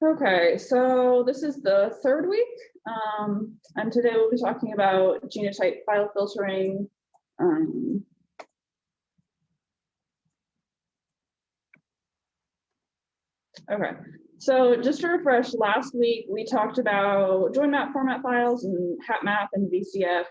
Okay, so this is the third week, and today we'll be talking about genotype file filtering. Okay, so just to refresh, last week we talked about join map format files and HapMap and VCF.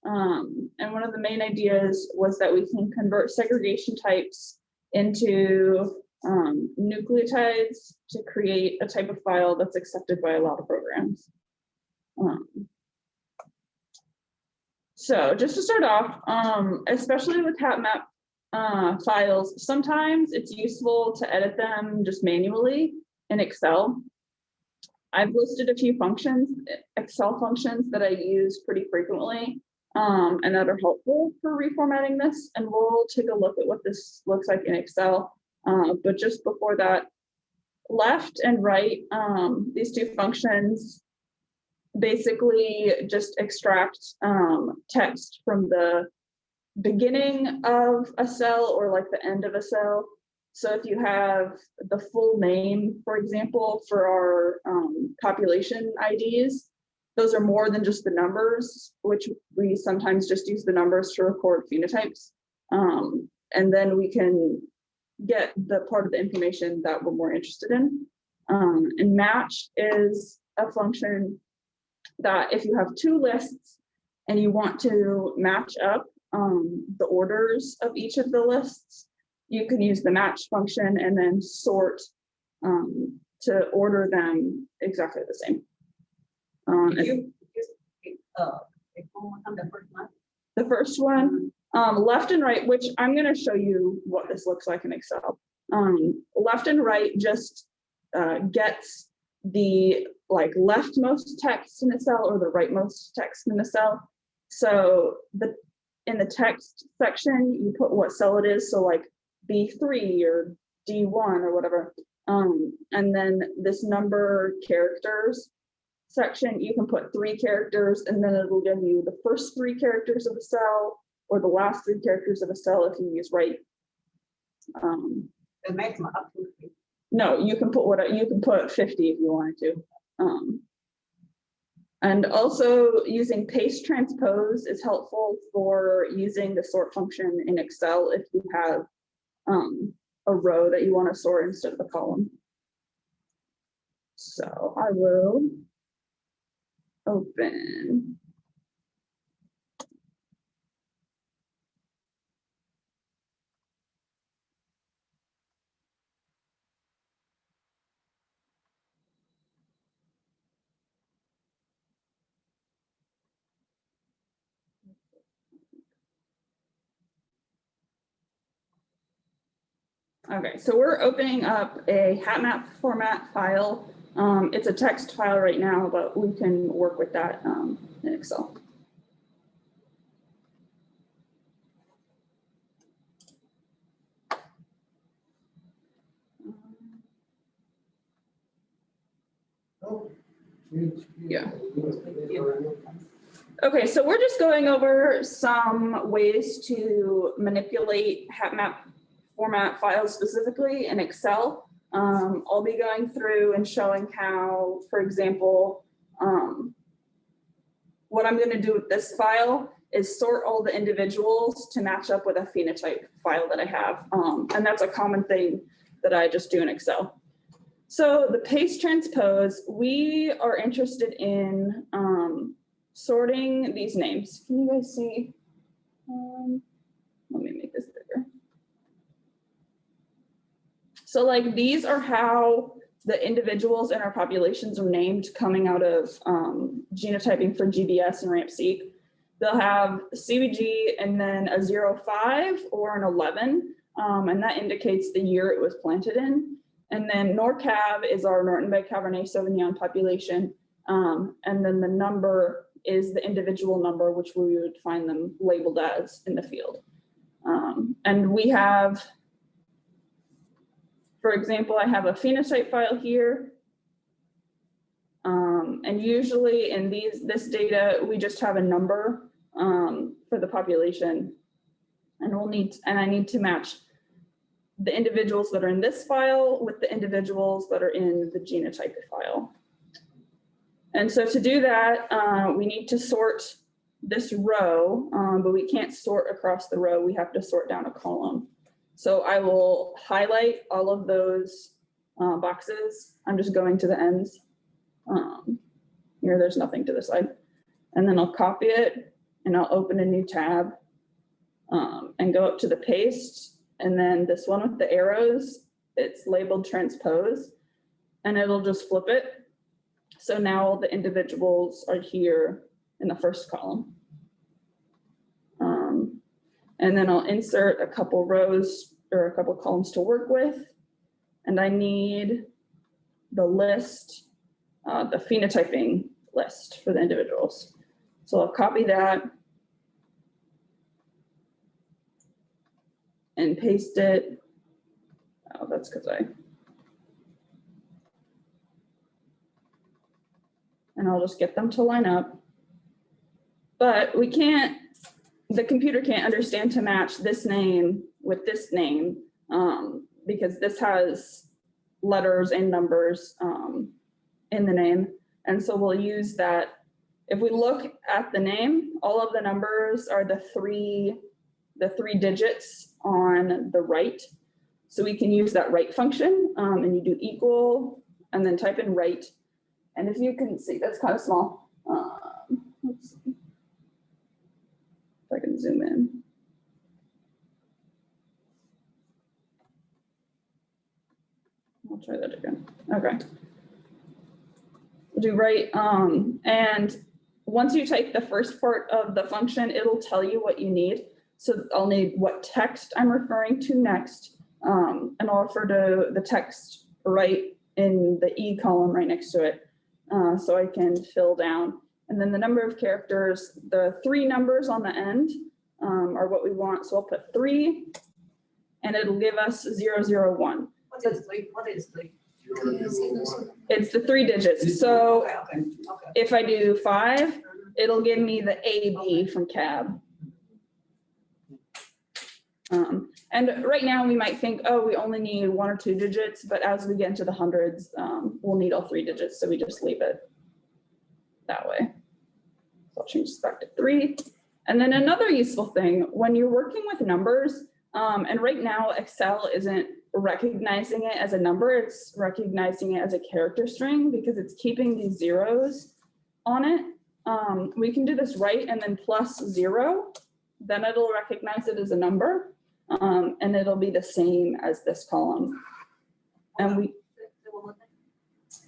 And one of the main ideas was that we can convert segregation types into nucleotides to create a type of file that's accepted by a lot of programs. So just to start off, especially with HapMap files, sometimes it's useful to edit them just manually in Excel. I've listed a few functions, Excel functions that I use pretty frequently and that are helpful for reformatting this. And we'll take a look at what this looks like in Excel. But just before that, left and right, these two functions basically just extract text from the beginning of a cell or like the end of a cell. So if you have the full name, for example, for our population IDs, those are more than just the numbers, which we sometimes just use the numbers to record phenotypes. And then we can get the part of the information that we're more interested in. And match is a function that if you have two lists and you want to match up the orders of each of the lists, you can use the match function and then sort to order them exactly the same. The first one, left and right, which I'm going to show you what this looks like in Excel. Left and right just gets the leftmost text in a cell or the rightmost text in a cell. So in the text section, you put what cell it is. So like B3 or D1 or whatever. And then this number characters section, you can put 3 characters and then it'll give you the first 3 characters of a cell or the last 3 characters of a cell if you use right. The maximum up to 50. No, you can put 50 if you wanted to. And also using paste transpose is helpful for using the sort function in Excel if you have a row that you want to sort instead of a column. So I will open. Okay, so we're opening up a HapMap format file. It's a text file right now, but we can work with that in Excel. Yeah. Okay, so we're just going over some ways to manipulate HapMap format files specifically in Excel. I'll be going through and showing how, for example, what I'm going to do with this file is sort all the individuals to match up with a phenotype file that I have. And that's a common thing that I just do in Excel. So the paste transpose, we are interested in sorting these names. Can you guys see? Let me make this bigger. So like these are how the individuals in our populations are named coming out of genotyping for GBS and RAMP-seq. They'll have CBG and then a 05 or an 11, and that indicates the year it was planted in. And then NORCAV is our Norton-Bay Cabernet Sauvignon population. And then the number is the individual number, which we would find them labeled as in the field. And we have, for example, I have a phenotype file here. And usually in this data, we just have a number for the population. And I need to match the individuals that are in this file with the individuals that are in the genotype file. And so to do that, we need to sort this row, but we can't sort across the row. We have to sort down a column. So I will highlight all of those boxes. I'm just going to the ends. Here, there's nothing to the side. And then I'll copy it and I'll open a new tab and go up to the paste. And then this one with the arrows, it's labeled transpose, and it'll just flip it. So now all the individuals are here in the first column. And then I'll insert a couple rows or a couple columns to work with. And I need the list, the phenotyping list for the individuals. So I'll copy that and paste it. Oh, that's because and I'll just get them to line up. But we can't, the computer can't understand to match this name with this name because this has letters and numbers in the name. And so we'll use that. If we look at the name, all of the numbers are the three digits on the right. So we can use that right function and you do equal and then type in right. And if you can see, that's kind of small. Let's see if I can zoom in. I'll try that again. Okay. We'll do right. And once you type the first part of the function, it'll tell you what you need. So I'll need what text I'm referring to next. And I'll refer to the text right in the E column right next to it. So I can fill down. And then the number of characters, the 3 numbers on the end are what we want. So I'll put 3 and it'll give us 001. What is 3? What is 3? It's the 3 digits. So Okay. if I do 5, it'll give me the AB from CAB. And right now we might think, oh, we only need 1 or 2 digits, but as we get into the hundreds, we'll need all 3 digits. So we just leave it that way. So I'll change this back to 3. And then another useful thing, when you're working with numbers, and right now Excel isn't recognizing it as a number, it's recognizing it as a character string because it's keeping these zeros on it. We can do this right and then +0, then it'll recognize it as a number. And it'll be the same as this column. And we,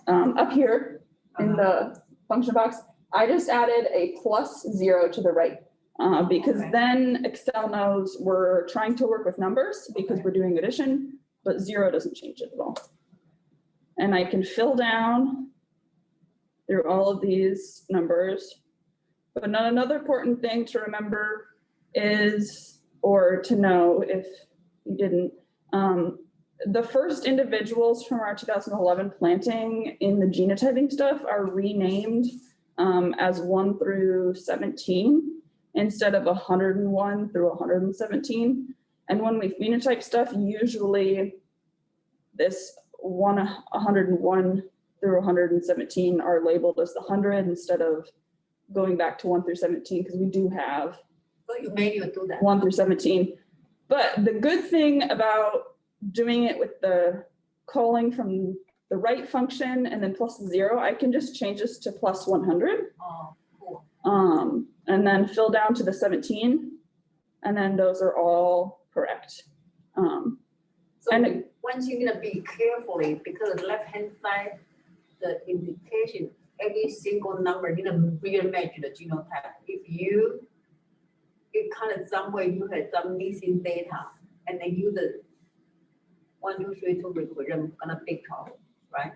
up here in the function box, I just added a +0 to the right because then Excel knows we're trying to work with numbers because we're doing addition, but 0 doesn't change it at all. And I can fill down through all of these numbers. But another important thing to remember is, or to know if you didn't, the first individuals from our 2011 planting in the genotyping stuff are renamed as 1 through 17 instead of 101 through 117. And when we phenotype stuff, usually this 101 through 117 are labeled as the 100 instead of going back to 1 through 17 because we do have So you manually do that. 1 through 17. But the good thing about doing it with the calling from the right function and then +0, I can just change this to +100. Oh, cool. And then fill down to the 17. And then those are all correct. So and once you're gonna be carefully, because the left-hand side, the indication, every single number, you know, real match the genotype. If you kind of somewhere you had some missing data and then use the 1, 2, 3 to represent gonna big trouble, right?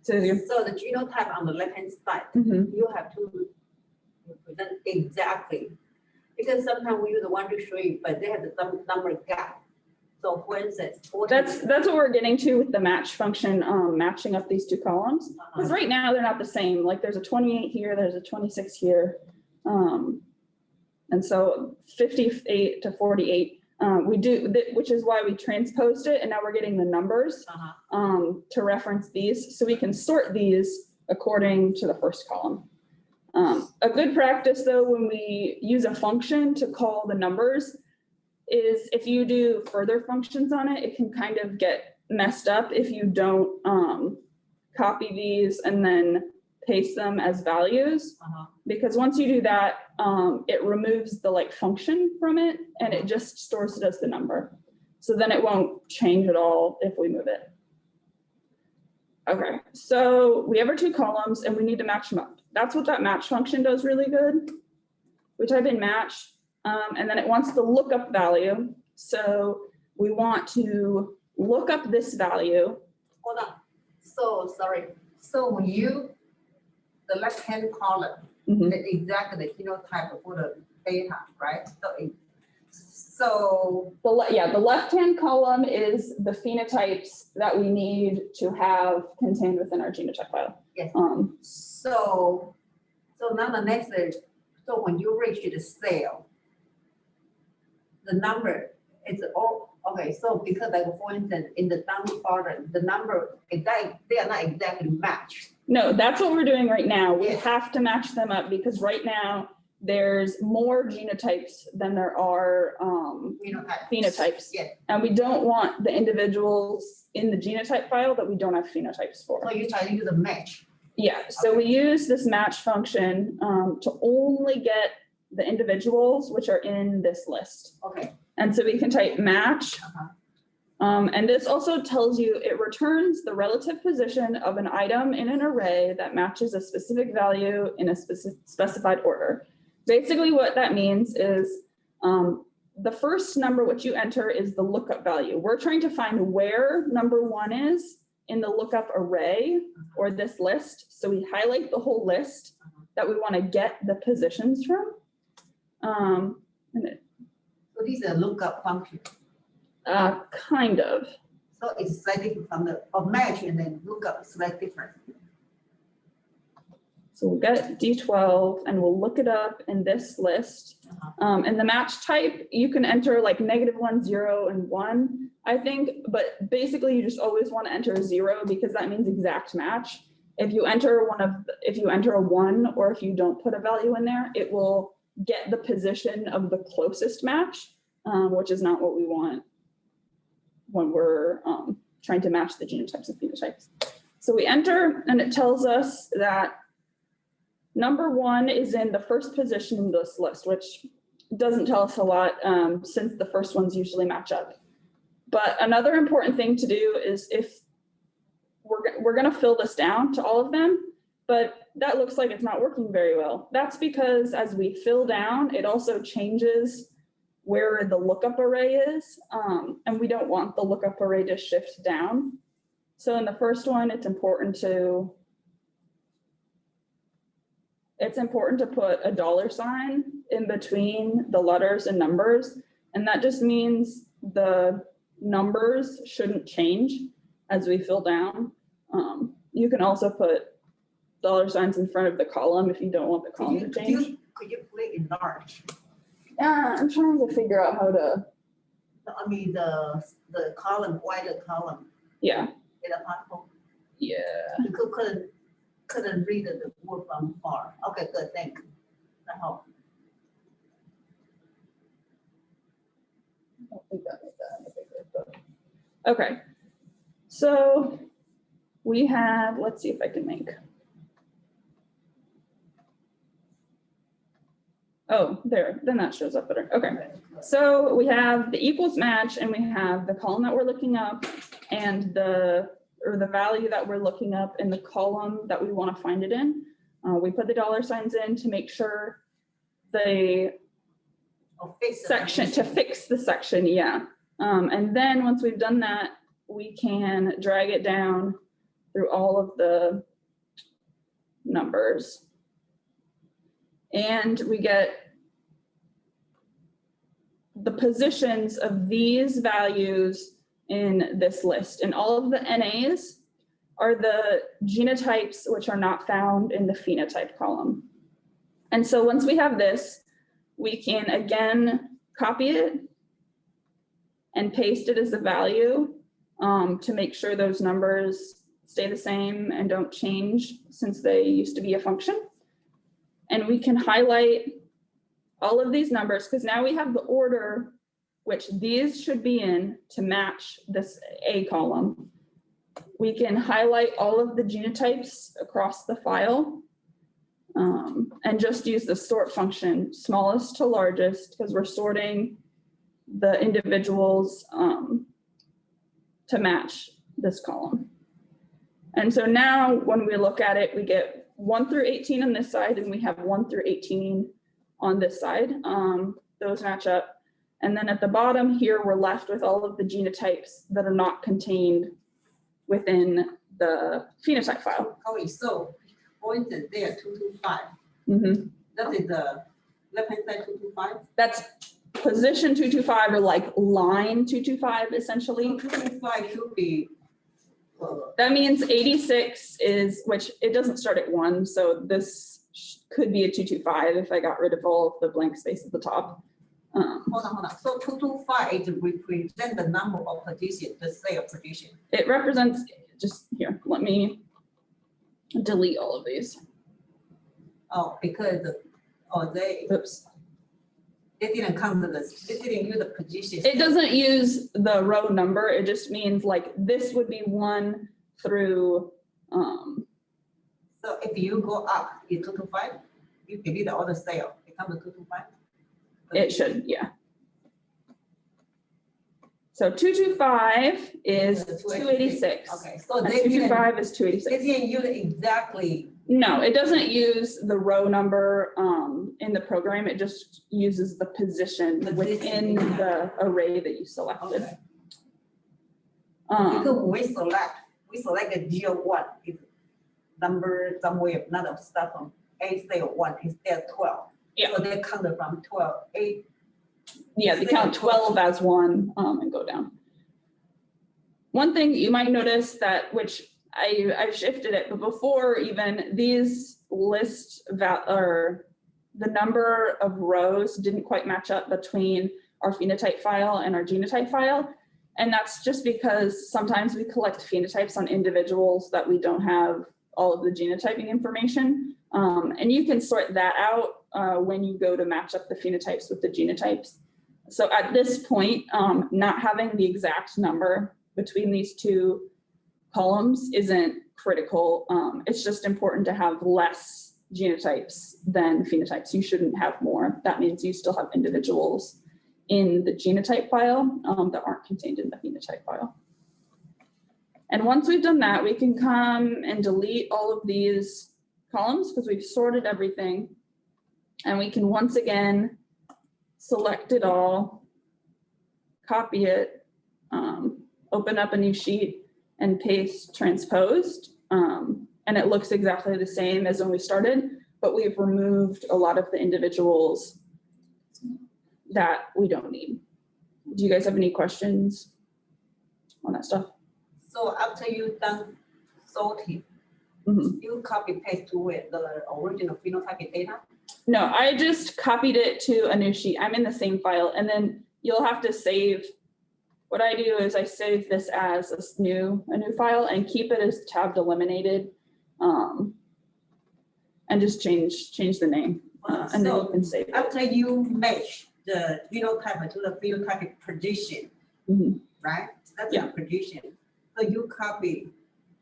so you, So the genotype on the left-hand side, mhm. you have to represent exactly. Because sometimes we use the 1, 2, 3, but they have the number gap. So for instance, 40, That's what we're getting to with the match function, matching up these 2 columns. Because right now they're not the same. Like there's a 28 here, there's a 26 here. And so 58 to 48, which is why we transposed it, and now we're getting the numbers to reference these, so we can sort these according to the first column. A good practice though, when we use a function to call the numbers, is if you do further functions on it, it can kind of get messed up if you don't copy these and then paste them as values. Because once you do that, it removes the like function from it and it just stores it as the number. So then it won't change at all if we move it. Okay, so we have our two columns and we need to match them up. That's what that match function does really good. We type in match, and then it wants the lookup value. So we want to look up this value. Hold on. So sorry. So when you, the left-hand column, the exactly the genotype for the data, right? So the left-hand column is the phenotypes that we need to have contained within our genotype file. yes. So now the next is, so when you reach the cell, the number is all okay. So because like for instance, in the down order, the number they are not exactly matched. No, that's what we're doing right now. We Yes. have to match them up because right now there's more genotypes than there are phenotypes. Yes. And we don't want the individuals in the genotype file that we don't have phenotypes for. So you try to use a match. Yeah, so we use this match function to only get the individuals which are in this list. Okay. And so we can type match. And this also tells you it returns the relative position of an item in an array that matches a specific value in a specified order. Basically what that means is the first number which you enter is the lookup value. We're trying to find where number 1 is in the lookup array or this list. So we highlight the whole list that we want to get the positions from. So these are lookup function. Kind of. So it's slightly different from the match and then lookup is slightly different. So we'll get D12 and we'll look it up in this list. And the match type, you can enter like -1, 0, and 1, I think, but basically you just always want to enter 0 because that means exact match. If you enter a 1 or if you don't put a value in there, it will get the position of the closest match, which is not what we want when we're trying to match the genotypes and phenotypes. So we enter and it tells us that number 1 is in the first position in this list, which doesn't tell us a lot since the first ones usually match up. But another important thing to do is if we're going to fill this down to all of them, but that looks like it's not working very well. That's because as we fill down, it also changes where the lookup array is, and we don't want the lookup array to shift down. So in the first one, it's important to put a $ in between the letters and numbers. And that just means the numbers shouldn't change as we fill down. You can also put $ in front of the column if you don't want the column to change. Could you put it in large? I'm trying to figure out how to. I mean, the column, wider column. Yeah. Is it possible? Yeah. You couldn't read the word from far. Okay, good, thank you. I hope. I don't think that made that any bigger, but- Okay, so we have, let's see if I can make. Oh, there, then that shows up better. Okay, so we have the equals match and we have the column that we're looking up and the value that we're looking up in the column that we want to find it in. We put the $ in to make sure the section, to fix the section, yeah. And then once we've done that, we can drag it down through all of the numbers. And we get the positions of these values in this list. And all of the NAs are the genotypes which are not found in the phenotype column. And so once we have this, we can again copy it and paste it as a value to make sure those numbers stay the same and don't change since they used to be a function. And we can highlight all of these numbers because now we have the order which these should be in to match this A column. We can highlight all of the genotypes across the file and just use the sort function, smallest to largest, because we're sorting the individuals to match this column. And so now when we look at it, we get 1 through 18 on this side, and we have 1 through 18 on this side. Those match up. And then at the bottom here, we're left with all of the genotypes that are not contained within the phenotype file. Okay, so for instance, there 225. Mm-hmm. That is the left-hand side 225. That's position 225 or like line 225 essentially. 225 should be. That means 86 is, which it doesn't start at 1, so this could be a 225 if I got rid of all of the blank space at the top. Hold on. So 225 is represent the number of position, the cell position. It represents, just here, let me delete all of these. Oh, because Oops. they didn't count they didn't use the position. It doesn't use the row number. It just means like this would be 1 through. So if you go up in 225, you delete all the cell, it comes to 225. It should, yeah. So 225 is 286. Okay, so And they 225 is they 286. didn't use exactly. No, it doesn't use the row number in the program. It just uses the position within the array that you selected. Okay. Because we select a 01, it's number somewhere, not start from A cell 1 instead of 12. Yeah. So they counted from 12, 8. Yeah, they count 12 as 1 and go down. One thing you might notice that, which I've shifted it, but before even these list or the number of rows didn't quite match up between our phenotype file and our genotype file. And that's just because sometimes we collect phenotypes on individuals that we don't have all of the genotyping information. And you can sort that out when you go to match up the phenotypes with the genotypes. So at this point, not having the exact number between these two columns isn't critical. It's just important to have less genotypes than phenotypes. You shouldn't have more. That means you still have individuals in the genotype file that aren't contained in the phenotype file. And once we've done that, we can come and delete all of these columns because we've sorted everything. And we can once again select it all, copy it, open up a new sheet and paste transposed. And it looks exactly the same as when we started, but we've removed a lot of the individuals that we don't need. Do you guys have any questions on that stuff? So after you done sorting, you copy paste to it the original phenotypic data? No, I just copied it to a new sheet. I'm in the same file, and then you'll have to save. What I do is I save this as a new file and keep it as tabbed eliminated, and just change the name, and then you can save it. After you match the genotype to the phenotypic position, right? That's the position. So you copy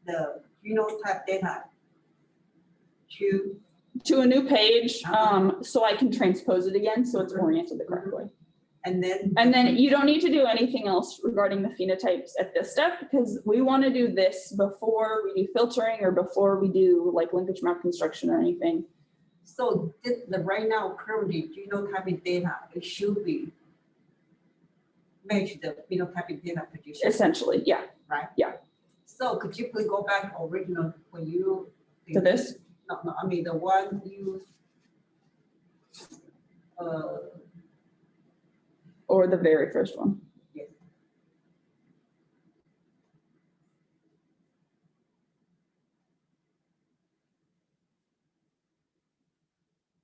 the genotype data to a new page, so I can transpose it again so it's oriented the correct way. And then you don't need to do anything else regarding the phenotypes at this step because we want to do this before we do filtering or before we do like linkage map construction or anything. So right now currently genotypic data, it should be match the phenotypic data position. Essentially, yeah. Right? Yeah. So could you please go back original when you to this? No, I mean the one you or the very first one. Yes.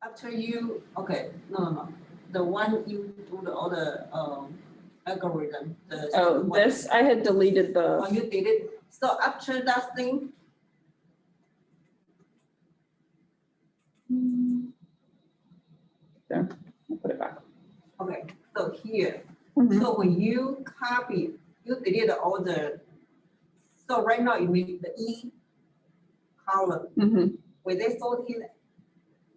After you, okay, no. The one you do the other algorithm. Oh, this, I had deleted the, Oh, you did it. So after that thing, there, I'll put it back. okay, so here, Mhm. so when you copy, you delete all the, so right now you need the E column, Mhm. will they sort in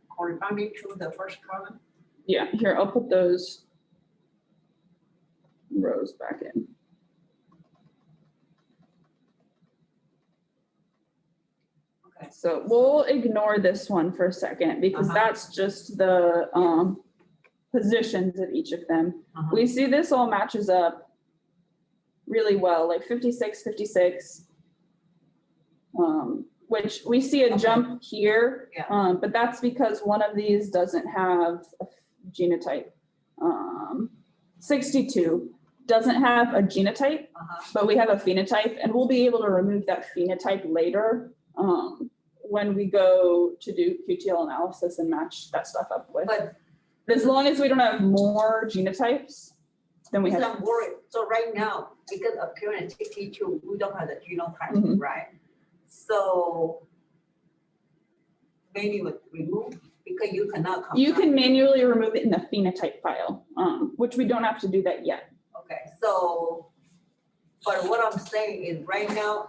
corresponding to the first column? Yeah, here, I'll put those rows back in. Okay. So we'll ignore this one for a second because that's just the positions of each of them. We see this all matches up really well, like 56, 56. Which we see a jump here, Yeah. but that's because one of these doesn't have a genotype. 62 doesn't have a genotype, but we have a phenotype, and we'll be able to remove that phenotype later when we go to do QTL analysis and match that stuff up with. But as long as we don't have more genotypes, then we have. I'm worried. So right now, because appearance 62, we don't have the genotype, Mhm. right? So maybe we remove because you cannot. You combine. can manually remove it in the phenotype file, which we don't have to do that yet. Okay, so, but what I'm saying is right now,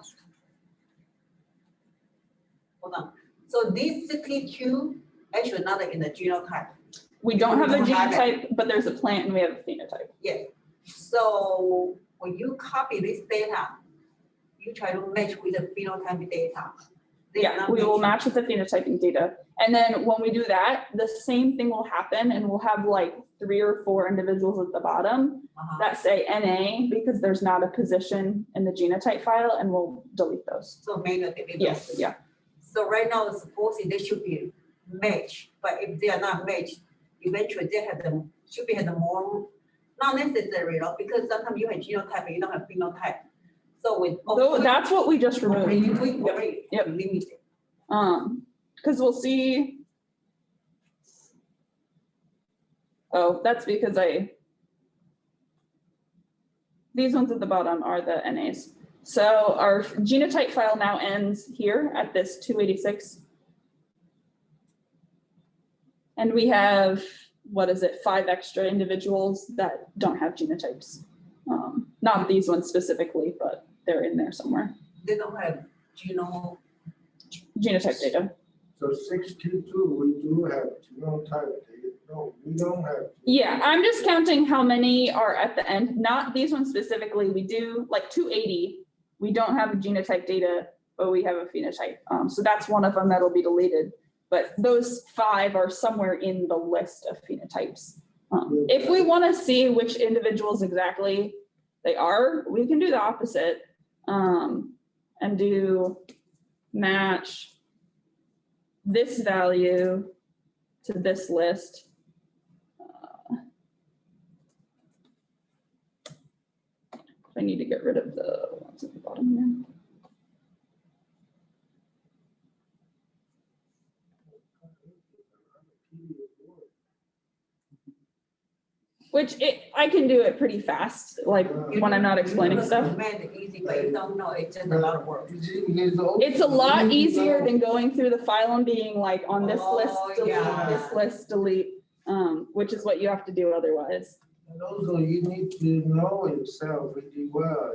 hold on. So these 62 actually not in the genotype. We don't have a don't have genotype, but there's a plant and we have a phenotype. Yes. So when you copy this data, you try to match with the phenotype data. They Yeah, not we will match. match with the phenotyping data. And then when we do that, the same thing will happen and we'll have like 3 or 4 individuals at the bottom that say NA because there's not a position in the genotype file and we'll delete those. So manually delete Yes, those. yeah. So right now, supposedly they should be matched, but if they are not matched, eventually they have the, should be have the more, not necessary, because sometimes you have genotype and you don't have phenotype. So with. So that's what we just removed. Yep. Limited. Because we'll see. Oh, that's because these ones at the bottom are the NAs. So our genotype file now ends here at this 286. And we have, 5 extra individuals that don't have genotypes. Not these ones specifically, but they're in there somewhere. They don't have Genotype data. So 62, we do have genotype data. No, we don't have. Yeah, I'm just counting how many are at the end, not these ones specifically. We do like 280. We don't have genotype data, but we have a phenotype. So that's one of them that'll be deleted. But those 5 are somewhere in the list of phenotypes. If we want to see which individuals exactly they are, we can do the opposite and do match this value to this list. I need to get rid of the ones at the bottom here. Which I can do it pretty fast, like when I'm not explaining stuff. Easy, but you don't know, it's just a lot of work. It's a lot easier than going through the file and being like on this list, delete, this list, delete, which is what you have to do otherwise. And also you need to know Excel pretty well.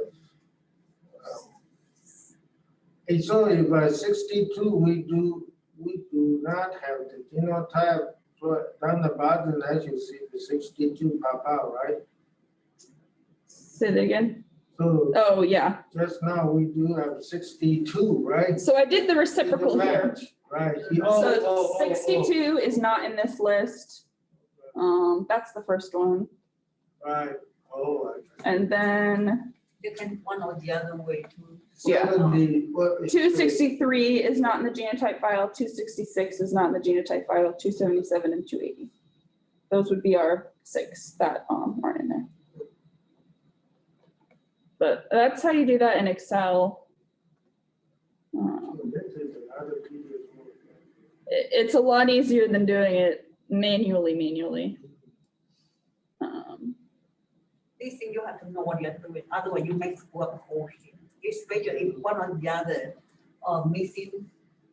It's only by 62, we do not have the genotype. Down the bottom, as you see, the 62 pop out, right? Say that again. So Oh, yeah. just now we do have 62, right? So I did the reciprocal here. Right. So 62 is not in this list. That's the first one. Right. Oh. And then You can one or the other way too. Yeah. 263 263 is not in the genotype file, 266 is not in the genotype file, 277 and 280. Those would be our 6 that aren't in there. But that's how you do that in Excel. It's a lot easier than doing it manually. This thing you have to know what you're doing, otherwise you may screw up the whole thing. Especially if one or the other missing,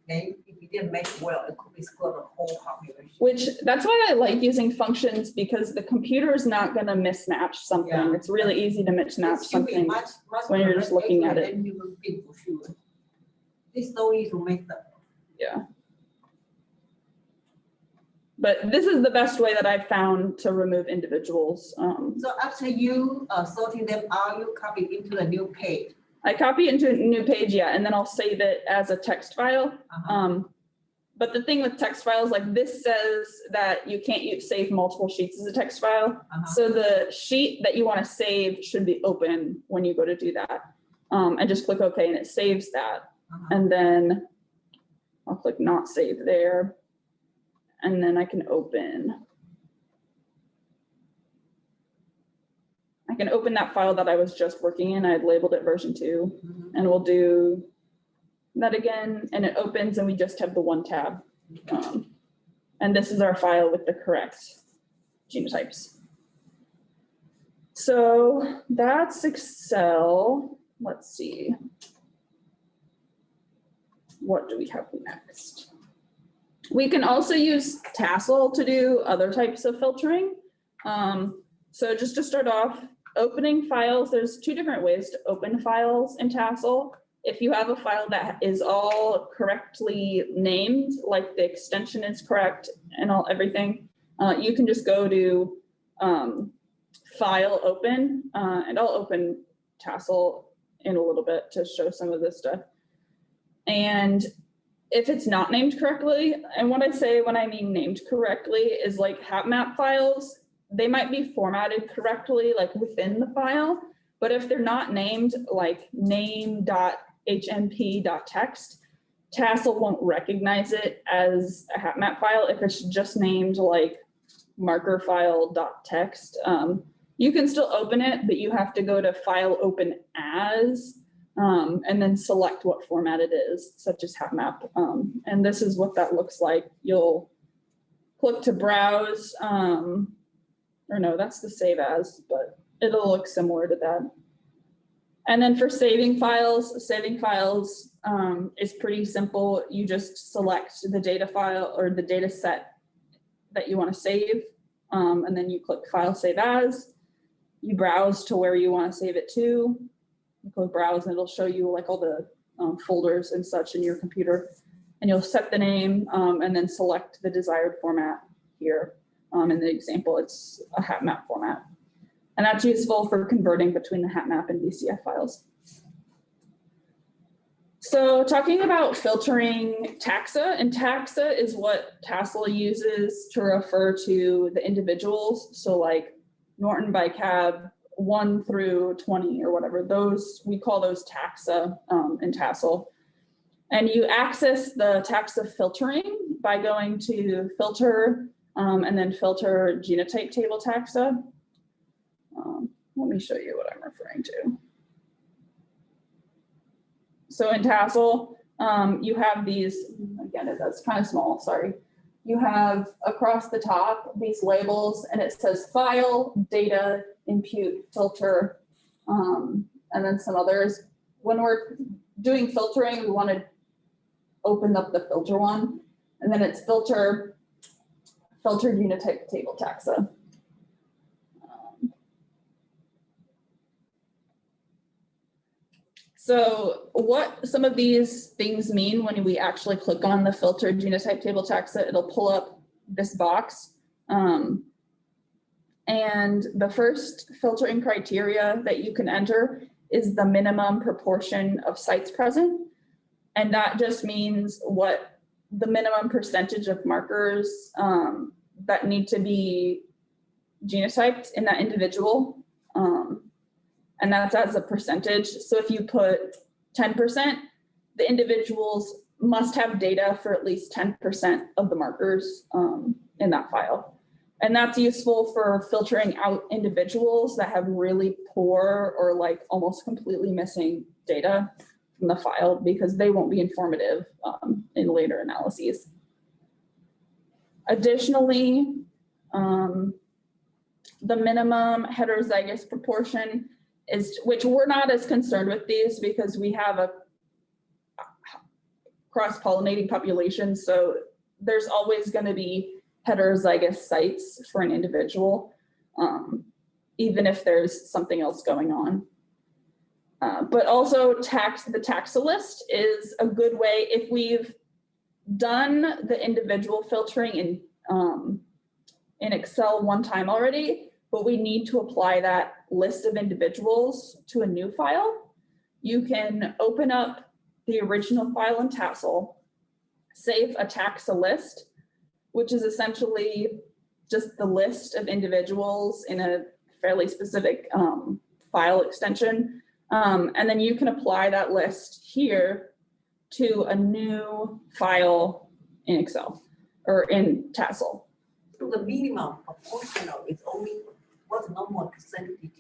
then if you didn't make it well, it could be screw up the whole population. Which, that's why I like using functions, because the computer is not gonna mismatch something. Yeah. It's really easy to mismatch It should be something. much when you're just looking at it. than human being for sure. It's so easy to make that. Yeah. But this is the best way that I've found to remove individuals. So after you sorting them out, you copy into the new page. I copy it into a new page, yeah, and then I'll save it as a text file. But the thing with text files, like this says that you can't save multiple sheets as a text file. So the sheet that you want to save should be open when you go to do that. And just click OK and it saves that. And then I'll click not save there. And then I can open. I can open that file that I was just working in. I had labeled it version 2, and we'll do that again, and it opens and we just have the one tab. And this is our file with the correct genotypes. So that's Excel. Let's see. What do we have next? We can also use TASSEL to do other types of filtering. So just to start off, opening files, there's 2 different ways to open files in TASSEL. If you have a file that is all correctly named, like the extension is correct and everything, you can just go to File, Open, and I'll open TASSEL in a little bit to show some of this stuff. And if it's not named correctly, and what I say when I mean named correctly is like HapMap files, they might be formatted correctly, like within the file, but if they're not named like name.hmp.txt, TASSEL won't recognize it as a HapMap file if it's just named like markerfile.txt. You can still open it, but you have to go to File, Open As, and then select what format it is, such as HapMap. And this is what that looks like. You'll click to browse, or no, that's the save as, but it'll look similar to that. And then for saving files is pretty simple. You just select the data file or the data set that you want to save, and then you click File, Save As. You browse to where you want to save it to. You click Browse and it'll show you like all the folders and such in your computer. And you'll set the name and then select the desired format here. In the example, it's a HapMap format. And that's useful for converting between the HapMap and VCF files. So talking about filtering taxa, and taxa is what TASSEL uses to refer to the individuals. So like Norton by Cab 1 through 20 or whatever, those, we call those taxa in TASSEL. And you access the taxa filtering by going to Filter and then Filter Genotype Table Taxa. Let me show you what I'm referring to. So in TASSEL, you have these, again, that's kind of small, sorry. You have across the top these labels and it says File, Data, Impute, Filter, and then some others. When we're doing filtering, we want to open up the filter one, and then it's Filter Genotype Table Taxa. So what some of these things mean when we actually click on the Filter Genotype Table Taxa, it'll pull up this box. And the first filtering criteria that you can enter is the minimum proportion of sites present. And that just means what the minimum percentage of markers that need to be genotyped in that individual. And that's as a percentage. So if you put 10%, the individuals must have data for at least 10% of the markers in that file. And that's useful for filtering out individuals that have really poor or like almost completely missing data from the file, because they won't be informative in later analyses. Additionally, the minimum heterozygous proportion is, which we're not as concerned with these because we have a cross-pollinating population. So there's always going to be heterozygous sites for an individual, even if there's something else going on. But also the taxa list is a good way if we've done the individual filtering in Excel one time already, but we need to apply that list of individuals to a new file. You can open up the original file in TASSEL, save a taxa list, which is essentially just the list of individuals in a fairly specific file extension. And then you can apply that list here to a new file in Excel or in TASSEL. So the minimum proportional is only what's normal percentage?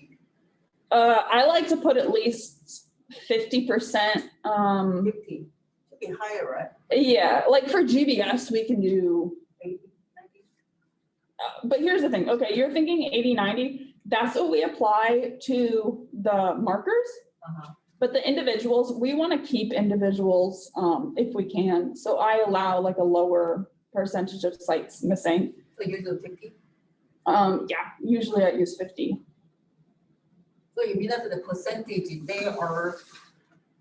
I like to put at least 50%. 50, should be higher, right? Yeah, like for GBS, we can do, 80, 90? but here's the thing. Okay, you're thinking 80, 90. That's what we apply to the markers. But the individuals, we want to keep individuals if we can. So I allow like a lower percentage of sites missing. So you do 50? Yeah, usually I use 50. So you mean that the percentage they are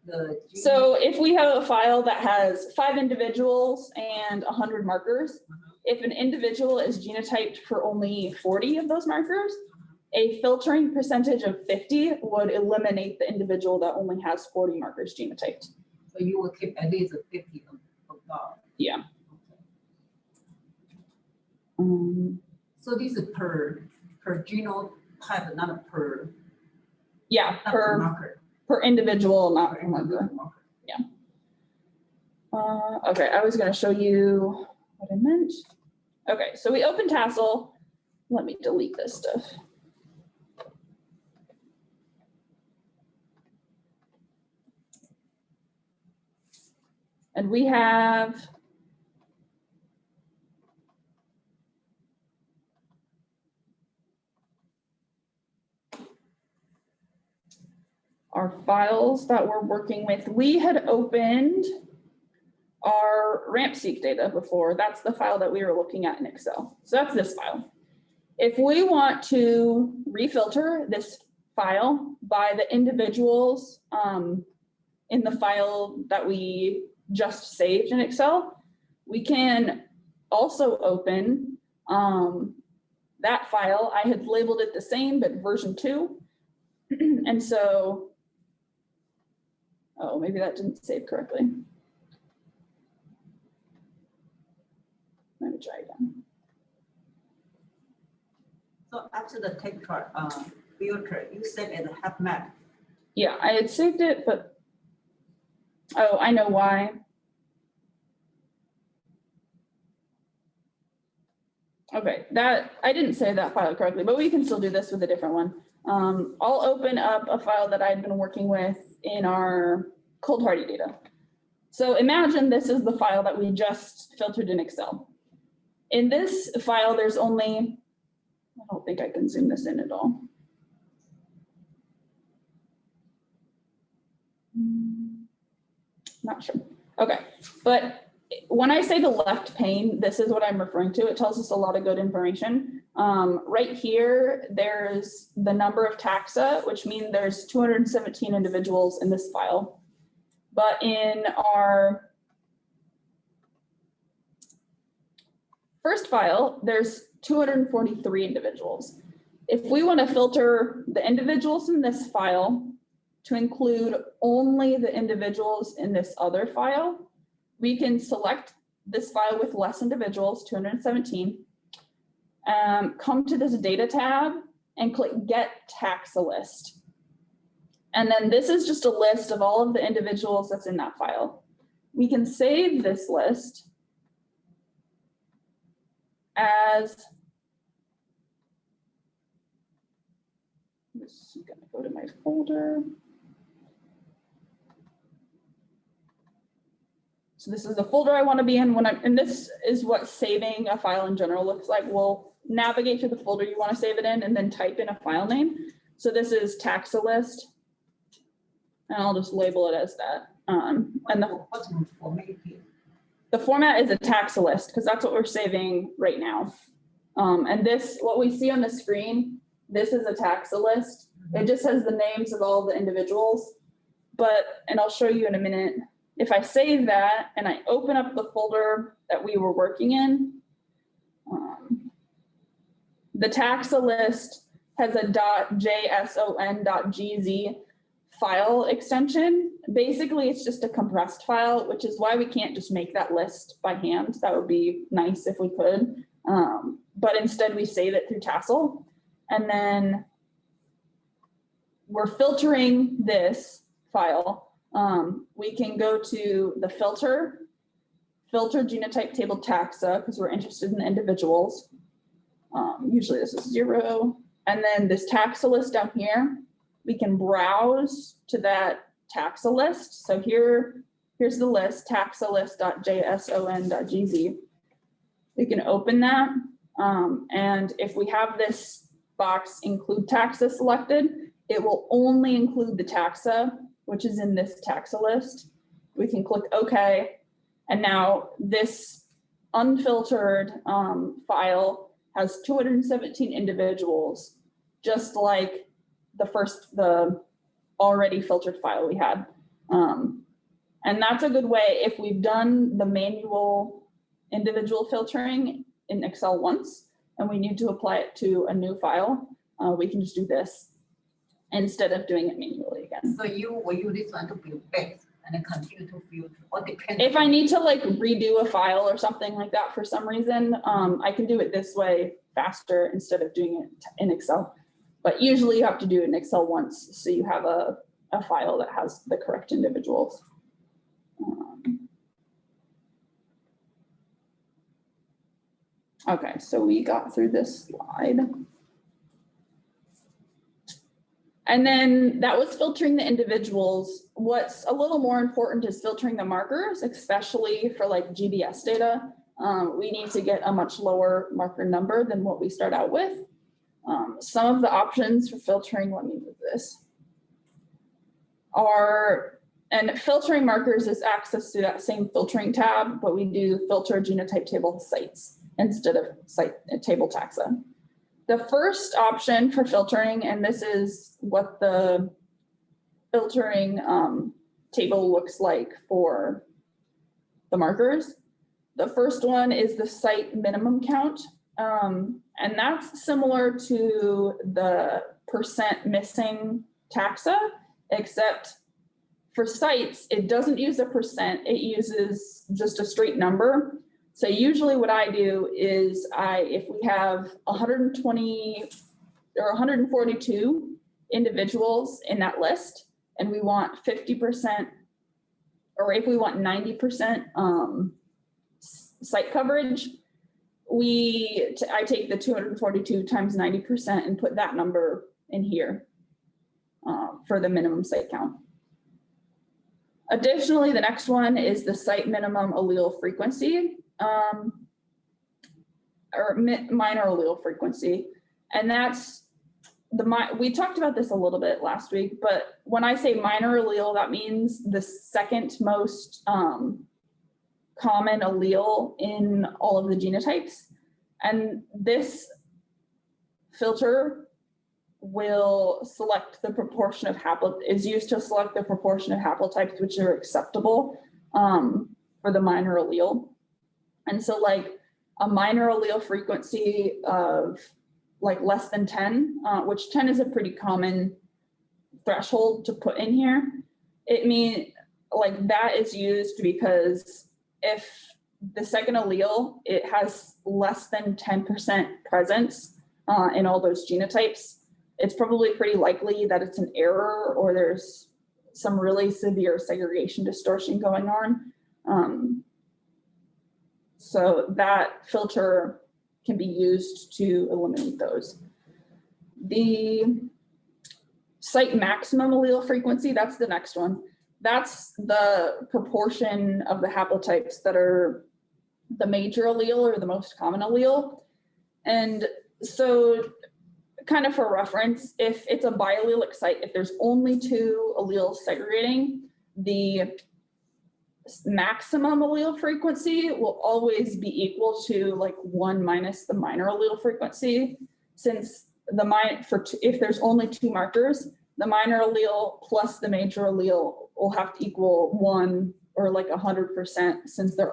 the. So if we have a file that has 5 individuals and 100 markers, if an individual is genotyped for only 40 of those markers, a filtering percentage of 50 would eliminate the individual that only has 40 markers genotyped. So you will keep at least 50 of that. Yeah. So this is per genotype, not per. Yeah, Not per per marker. individual, not Per per marker. individual marker. Okay, I was going to show you what I meant. Okay, so we open TASSEL. Let me delete this stuff. And we have our files that we're working with. We had opened our RampSeq data before. That's the file that we were looking at in Excel. So that's this file. If we want to refilter this file by the individuals in the file that we just saved in Excel, we can also open that file. I had labeled it the same, but version 2. And so, oh, maybe that didn't save correctly. Let me try again. So after the text filter, you set as a half map. Yeah, I had saved it, but, oh, I know why. Okay, that, I didn't save that file correctly, but we can still do this with a different one. I'll open up a file that I've been working with in our cold hardy data. So imagine this is the file that we just filtered in Excel. In this file, there's only, I don't think I can zoom this in at all. Not sure. Okay, but when I say the left pane, this is what I'm referring to. It tells us a lot of good information. Right here, there's the number of taxa, which means there's 217 individuals in this file. But in our first file, there's 243 individuals. If we want to filter the individuals in this file to include only the individuals in this other file, we can select this file with less individuals, 217, come to this data tab and click get taxa list. And then this is just a list of all of the individuals that's in that file. We can save this list as, I'm just gonna go to my folder. So this is the folder I want to be in and this is what saving a file in general looks like. We'll navigate to the folder you want to save it in and then type in a file name. So this is taxa list. And I'll just label it as that. And What's the format here? the format is a taxa list because that's what we're saving right now. And this, what we see on the screen, this is a taxa list. It just has the names of all the individuals. And I'll show you in a minute, if I save that and I open up the folder that we were working in, the taxa list has a .json.gz file extension. Basically, it's just a compressed file, which is why we can't just make that list by hand. That would be nice if we could. But instead we save it through TASSEL. And then we're filtering this file. We can go to the filter genotype table taxa, because we're interested in the individuals. Usually this is 0. And then this taxa list down here, we can browse to that taxa list. So here's the list, taxalist.json.gz. We can open that. And if we have this box include taxa selected, it will only include the taxa, which is in this taxa list. We can click OK. And now this unfiltered file has 217 individuals, just like the already filtered file we had. And that's a good way if we've done the manual individual filtering in Excel once and we need to apply it to a new file, we can just do this instead of doing it manually again. So you will use this one to build base and then continue to filter, or depends. If I need to like redo a file or something like that for some reason, I can do it this way faster instead of doing it in Excel. But usually you have to do it in Excel once so you have a file that has the correct individuals. Okay, so we got through this slide. And then that was filtering the individuals. What's a little more important is filtering the markers, especially for like GBS data. We need to get a much lower marker number than what we start out with. Some of the options for filtering, let me move this, and filtering markers is access to that same filtering tab, but we do filter genotype table sites instead of table taxa. The first option for filtering, and this is what the filtering table looks like for the markers. The first one is the site minimum count. And that's similar to the % missing taxa, except for sites, it doesn't use a %, it uses just a straight number. So usually what I do is if we have 120 or 142 individuals in that list, and we want 50%, or if we want 90% site coverage, I take the 242 times 90% and put that number in here for the minimum site count. Additionally, the next one is the site minimum allele frequency, or minor allele frequency. And that's we talked about this a little bit last week, but when I say minor allele, that means the second most common allele in all of the genotypes. And this filter will select the proportion of is used to select the proportion of haplotypes which are acceptable for the minor allele. And so like a minor allele frequency of like less than 10, which 10 is a pretty common threshold to put in here. It means like that is used because if the second allele, it has less than 10% presence in all those genotypes, it's probably pretty likely that it's an error or there's some really severe segregation distortion going on. So that filter can be used to eliminate those. The site maximum allele frequency, that's the next one. that's the proportion of the haplotypes that are the major allele or the most common allele. And so kind of for reference, if it's a biallelic site, if there's only 2 alleles segregating, the maximum allele frequency will always be equal to like 1 minus the minor allele frequency, since if there's only 2 markers, the minor allele plus the major allele will have to equal 1 or like 100%, since they're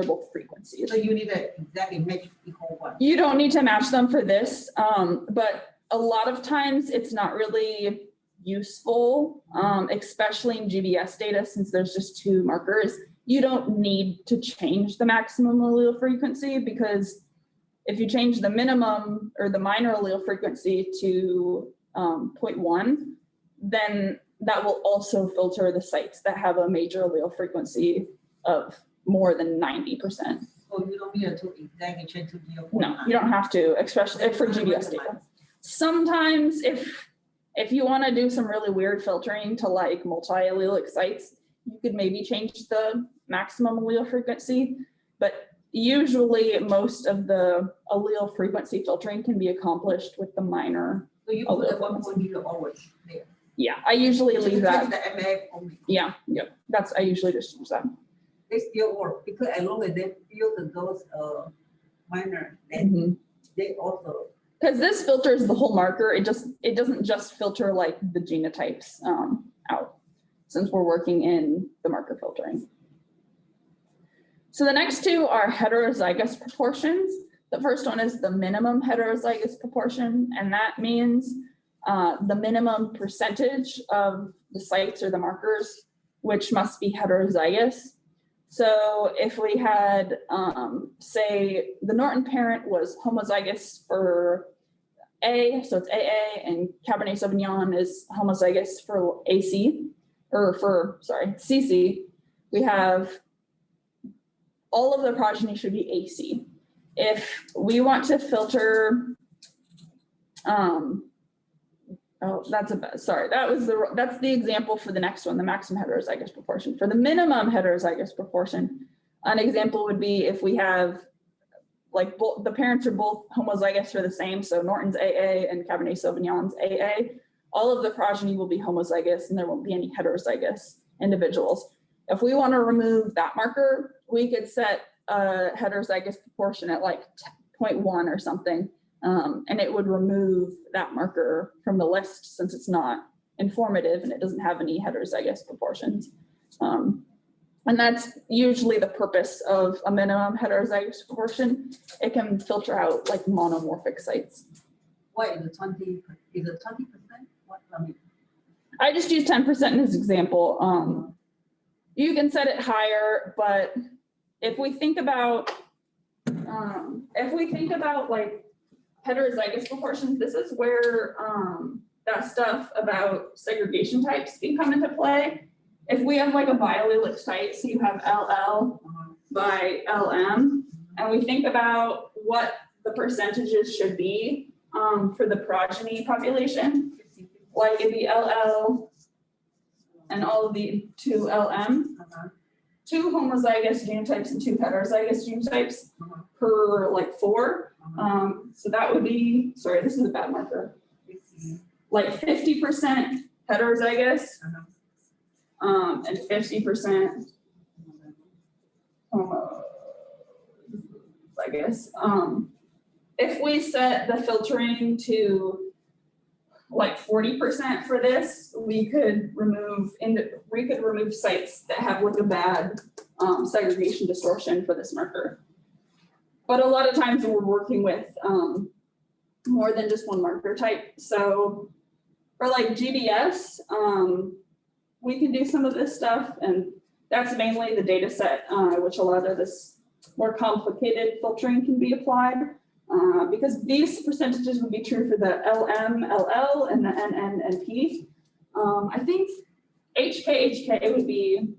both frequencies. So you need to exactly match equal 1. You don't need to match them for this, but a lot of times it's not really useful, especially in GBS data, since there's just 2 markers. You don't need to change the maximum allele frequency, because if you change the minimum or the minor allele frequency to 0.1, then that will also filter the sites that have a major allele frequency of more than 90%. So you don't need to exactly change to 0.9. No, you don't have to, especially for GBS data. Sometimes if you want to do some really weird filtering to like multi-allelic sites, you could maybe change the maximum allele frequency, but usually most of the allele frequency filtering can be accomplished with the minor. So you put the 1.0 always there. Yeah, I usually leave that. The MF only. Yeah, I usually just use that. They still work, because as long as they filter those minor, then they also. Because this filters the whole marker, it doesn't just filter like the genotypes out, since we're working in the marker filtering. So the next 2 are heterozygous proportions. The first one is the minimum heterozygous proportion, and that means the minimum percentage of the sites or the markers which must be heterozygous. So if we had, say, the Norton parent was homozygous for A, so it's AA, and Cabernet Sauvignon is homozygous for AC, or for, sorry, CC, we have all of the progeny should be AC. If we want to filter, that's the example for the next one, the maximum heterozygous proportion. For the minimum heterozygous proportion, an example would be if we have like the parents are both homozygous for the same, so Norton's AA and Cabernet Sauvignon's AA, all of the progeny will be homozygous and there won't be any heterozygous individuals. If we want to remove that marker, we could set a heterozygous proportion at like 0.1 or something. And it would remove that marker from the list, since it's not informative and it doesn't have any heterozygous proportions. And that's usually the purpose of a minimum heterozygous proportion. It can filter out like monomorphic sites. What is it, 20%? Is it 20%? What, I mean? I just use 10% in this example. You can set it higher, but if we think about like heterozygous proportions, this is where that stuff about segregation types can come into play. If we have like a biallelic site, so you have LL by LM, and we think about what the percentages should be for the progeny population, like it'd be LL and all of the 2 LM, 2 homozygous genotypes and 2 heterozygous genotypes per like 4. So that would be, sorry, this is a bad marker, like 50% heterozygous and 50% homozygous. If we set the filtering to like 40% for this, we could remove sites that have like a bad segregation distortion for this marker. But a lot of times we're working with more than just one marker type. So for like GBS, we can do some of this stuff, and that's mainly the data set, which a lot of this more complicated filtering can be applied. Because these percentages would be true for the LM, LL, and the NN and P. I think HK would be,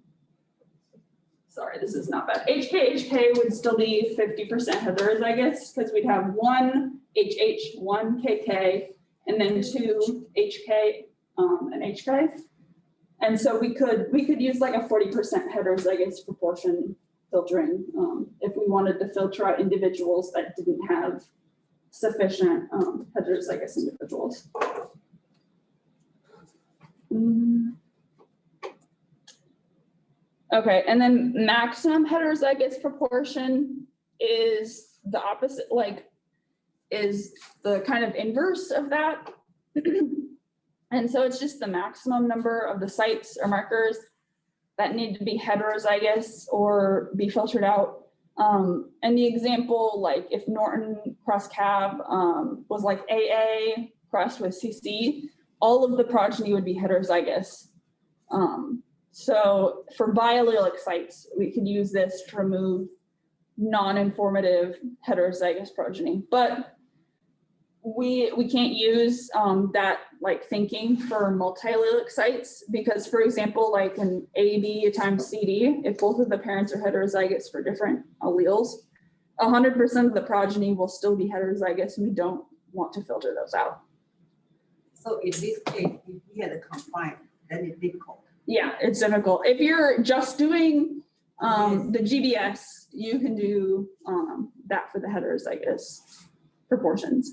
sorry, this is not bad. HK would still be 50% heterozygous, because we'd have 1 HH, 1 KK, and then 2 HK and HK. And so we could use like a 40% heterozygous proportion filtering if we wanted to filter out individuals that didn't have sufficient heterozygous individuals. Okay, and then maximum heterozygous proportion is the opposite, like, is the kind of inverse of that. And so it's just the maximum number of the sites or markers that need to be heterozygous or be filtered out. And the example, like if Norton cross Cab was like AA crossed with CC, all of the progeny would be heterozygous. So for biallelic sites, we could use this to remove non-informative heterozygous progeny, but we can't use that like thinking for multiallelic sites because, for example, like an AB times CD, if both of the parents are heterozygous for different alleles, 100% of the progeny will still be heterozygous, and we don't want to filter those out. So in this case, if we had a combine, then it's difficult. Yeah, it's difficult. If you're just doing the GBS, you can do that for the heterozygous proportions.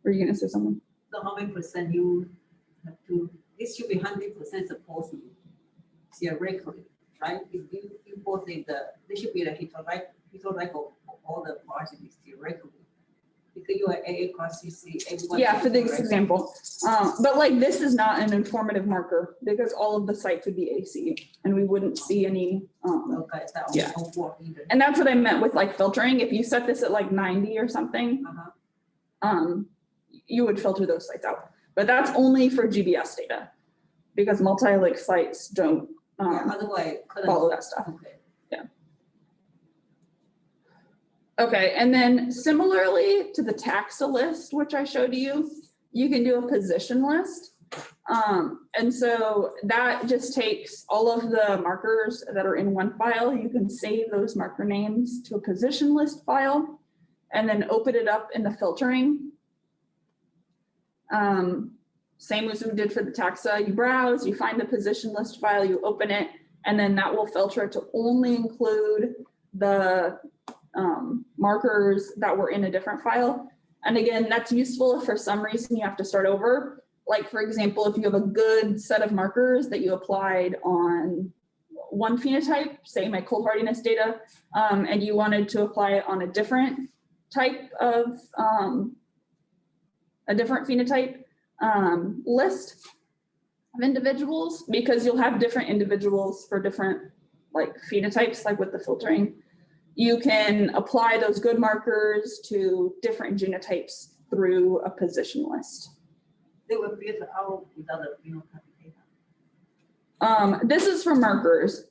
Were you gonna say something? So how many percent you have to, this should be 100% supposed to theoretically, right? If you both say this should be the heterozygous all the progeny theoretically. Because you are AA cross CC, everyone. Yeah, for this example. But like this is not an informative marker because all of the sites would be AC and we wouldn't see any. Okay, that yeah. won't work either. And that's what I meant with like filtering. If you set this at like 90 or something, you would filter those sites out. But that's only for GBS data because multi-allelic sites don't otherwise follow that stuff. Okay. Okay, and then similarly to the taxa list, which I showed you, you can do a position list. And so that just takes all of the markers that are in one file. You can save those marker names to a position list file and then open it up in the filtering. Same as we did for the taxa, you browse, you find the position list file, you open it, and then that will filter to only include the markers that were in a different file. And again, that's useful if for some reason you have to start over. Like for example, if you have a good set of markers that you applied on one phenotype, say my cold hardiness data, and you wanted to apply it on a different type of, a different phenotype list of individuals, because you'll have different individuals for different like phenotypes, like with the filtering. You can apply those good markers to different genotypes through a position list. They will filter out without the phenotype data. This is for markers.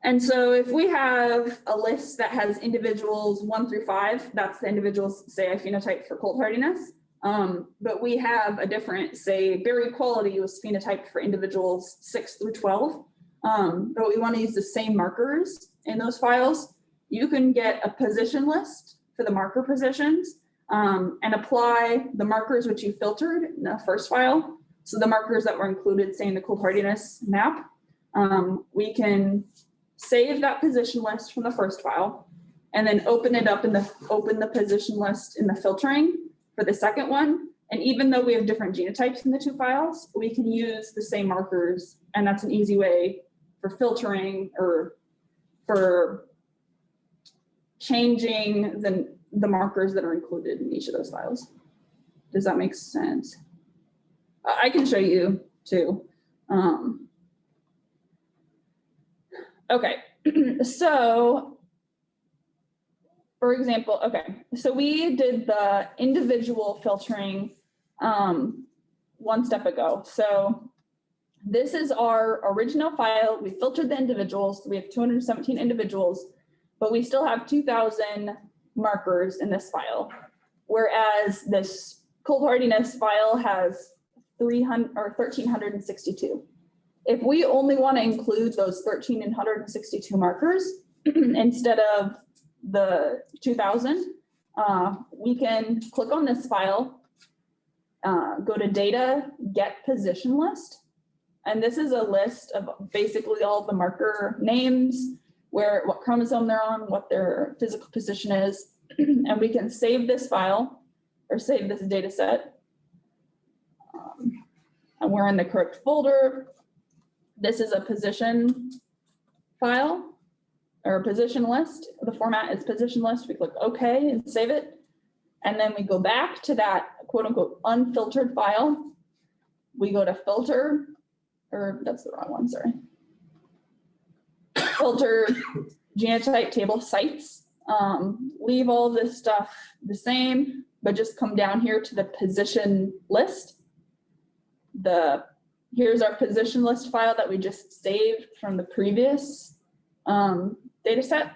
And so if we have a list that has individuals 1 through 5, that's the individuals, say I phenotype for cold hardiness. But we have a different, say berry quality was phenotyped for individuals 6 through 12. But we want to use the same markers in those files. You can get a position list for the marker positions and apply the markers which you filtered in the first file. So the markers that were included, say in the cold hardiness map, we can save that position list from the first file and then open it up in the position list in the filtering for the second one. And even though we have different genotypes in the two files, we can use the same markers, and that's an easy way for filtering or for changing the markers that are included in each of those files. Does that make sense? I can show you too. Okay, so for example, okay, so we did the individual filtering one step ago. So this is our original file. We filtered the individuals. We have 217 individuals, but we still have 2,000 markers in this file. Whereas this cold hardiness file has 1,362. If we only want to include those 1,362 markers instead of the 2,000, we can click on this file, go to data, get position list, And this is a list of basically all the marker names, what chromosome they're on, what their physical position is. And we can save this file or save this data set. And we're in the correct folder. This is a position file or a position list. The format is position list. We click OK and save it. And then we go back to that quote unquote unfiltered file. We go to filter, or that's the wrong one, sorry. Filter genotype table sites. Leave all this stuff the same, but just come down here to the position list. Here's our position list file that we just saved from the previous data set.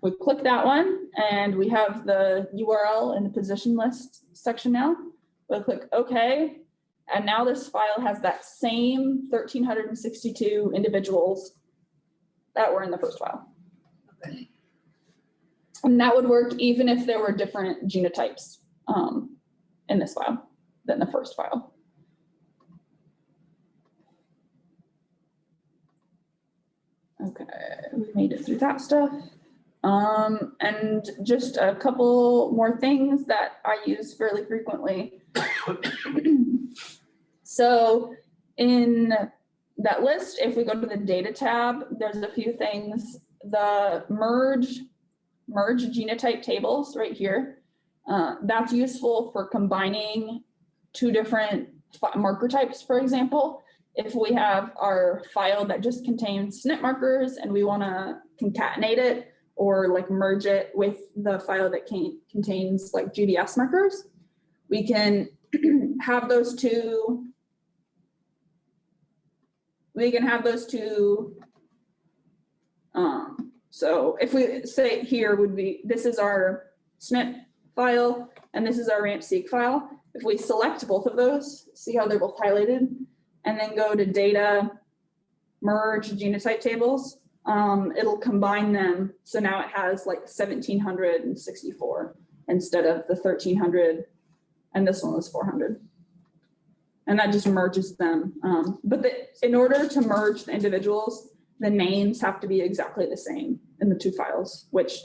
We click that one and we have the URL in the position list section now. We'll click OK. And now this file has that same 1,362 individuals that were in the first file. Okay. And that would work even if there were different genotypes in this file than the first file. Okay, we made it through that stuff. And just a couple more things that I use fairly frequently. So in that list, if we go to the data tab, there's a few things. The merge genotype tables right here. That's useful for combining two different marker types, for example. If we have our file that just contains SNP markers and we want to concatenate it or like merge it with the file that contains like GBS markers, we can have those two. So if we say here would be, this is our SNP file and this is our RAMP-seq file. If we select both of those, see how they're both highlighted, and then go to data, merge genotype tables, it'll combine them. So now it has like 1,764 instead of the 1,300, and this one was 400. And that just merges them. But in order to merge the individuals, the names have to be exactly the same in the two files, which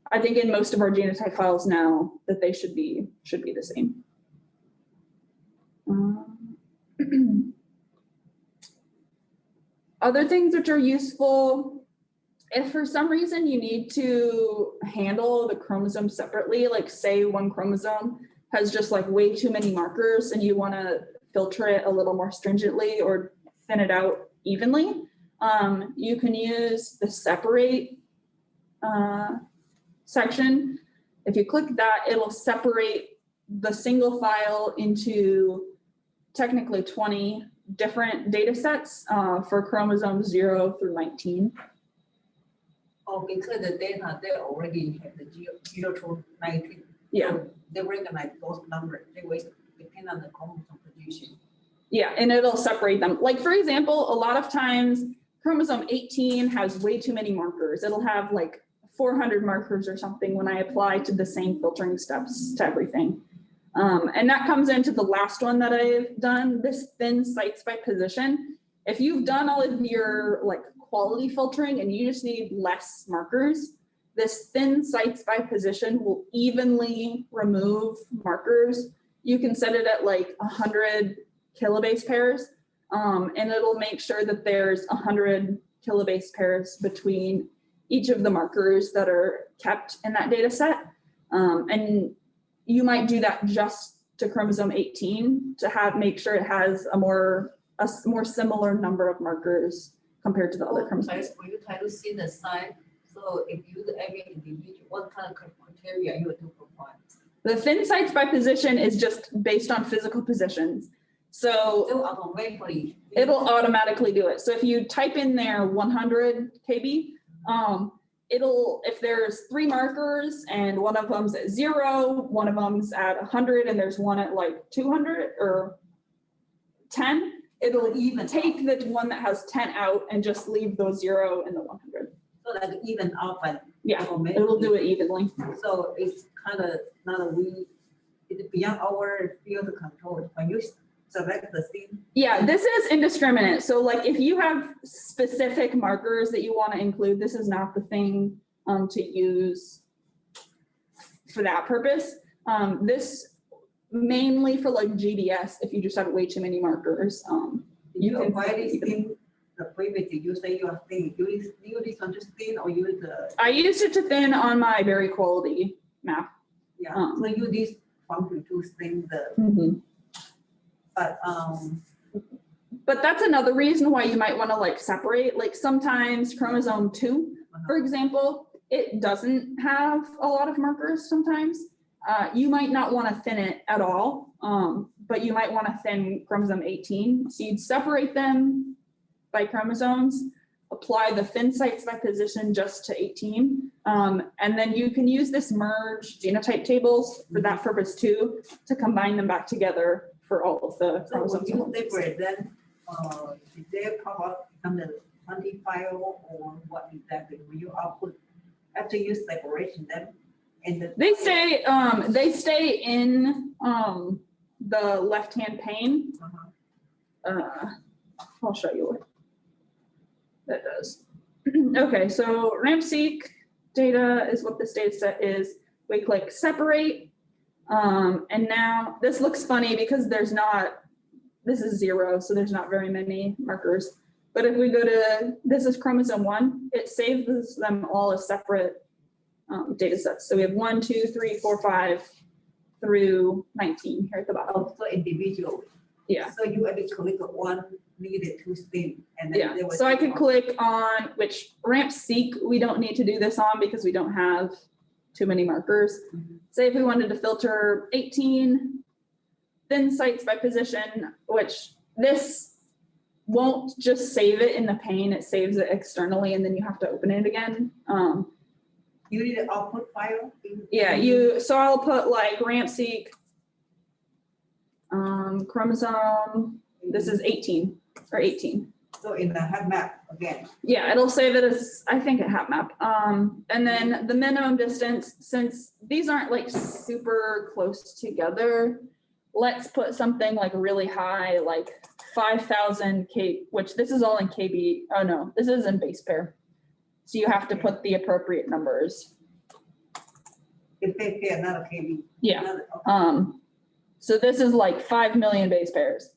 I think in most of our genotype files now that they should be the same. Other things which are useful, if for some reason you need to handle the chromosomes separately, like say one chromosome has just like way too many markers and you want to filter it a little more stringently or thin it out evenly, you can use the separate section. If you click that, it'll separate the single file into technically 20 different data sets for chromosomes 0 through 19. Oh, because the data, they already have the 0 to 19. Yeah. So they recognize those numbers. They will depend on the chromosome position. Yeah, and it'll separate them. Like for example, a lot of times chromosome 18 has way too many markers. It'll have like 400 markers or something when I apply to the same filtering steps to everything. And that comes into the last one that I've done, this thin sites by position. If you've done all of your like quality filtering and you just need less markers, this thin sites by position will evenly remove markers. You can set it at like 100 kilobase pairs, and it'll make sure that there's 100 kilobase pairs between each of the markers that are kept in that data set. And you might do that just to chromosome 18 to make sure it has a more similar number of markers compared to the other chromosomes. When you try to see the size, so if you use every individual, what kind of criteria you would do for one? The thin sites by position is just based on physical positions. So it'll automatically do it. So if you type in there 100 KB, if there's 3 markers and one of them's at 0, one of them's at 100, and there's one at like 200 or 10, it'll even take the one that has 10 out and just leave those 0 and the 100. So like even out, but yeah, it'll do it evenly. So it's kind of not a it's beyond our field control. When you select the thing. Yeah, this is indiscriminate. So like if you have specific markers that you want to include, this is not the thing to use for that purpose. This mainly for like GDS, if you just have way too many markers. You can avoid see this them. thing, the previous, you say you are thin, you use this one to thin or use the, I used it to thin on my berry quality map. yeah, Um. so use this function to thin the, but, But that's another reason why you might want to like separate, like sometimes chromosome 2, for example, it doesn't have a lot of markers sometimes. You might not want to thin it at all, but you might want to thin chromosome 18. So you'd separate them by chromosomes, apply the thin sites by position just to 18. And then you can use this merge genotype tables for that purpose too, to combine them back together for all of the so when chromosomes. you separate then, did they pop up on the 20 file or what exactly, when you output, after you separation them? And the. They stay in the left-hand pane. I'll show you what that does. Okay, so RAMP-seq data is what this data set is. We click separate. And now this looks funny because this is 0, so there's not very many markers. But if we go to, this is chromosome 1, it saves them all as separate data sets. So we have 1, 2, 3, 4, 5 through 19 here at the bottom. Oh, so individual. Yeah. So you actually click one needed to thin and then. Yeah, there was. so I could click on which RAMP-seq, we don't need to do this on because we don't have too many markers. Say if we wanted to filter 18 thin sites by position, which this won't just save it in the pane, it saves it externally and then you have to open it again. You need an output file? Yeah, so I'll put like RAMP-seq chromosome, this is 18 or 18. So in the head map again. Yeah, it'll save it as, I think, a hap map. And then the minimum distance, since these aren't like super close together, let's put something like really high, like 5,000 K, which this is all in KB. Oh no, this is in base pair. So you have to put the appropriate numbers. If they pay another KB. Yeah. Okay. So this is like 5 million base pairs,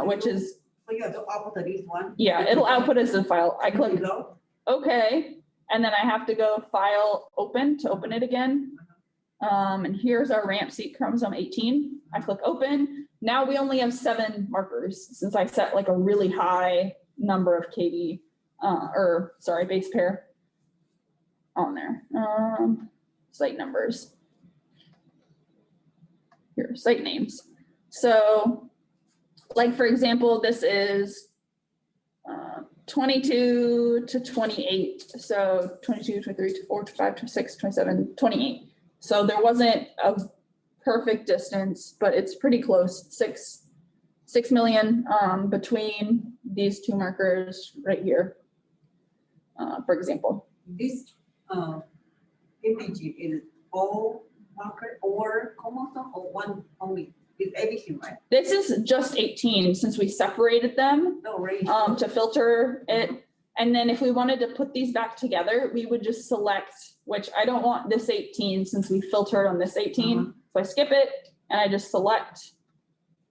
which is, So you have to output this one? yeah, it'll output as a file. I click Below? okay, and then I have to go file open to open it again. And here's our RAMP-seq chromosome 18. I click open. Now we only have 7 markers since I set like a really high number of KB, base pair on there. Site numbers. Here, site names. So like, for example, this is 22 to 28. So 22, 23, 24, 25, 26, 27, 28. So there wasn't a perfect distance, but it's pretty close, 6 million between these 2 markers right here, for example. This image is all marker or chromosome or one only? It's everything, right? This is just 18 since we separated them No range. to filter it. And then if we wanted to put these back together, we would just select, which I don't want this 18 since we filtered on this 18. So I skip it and I just select.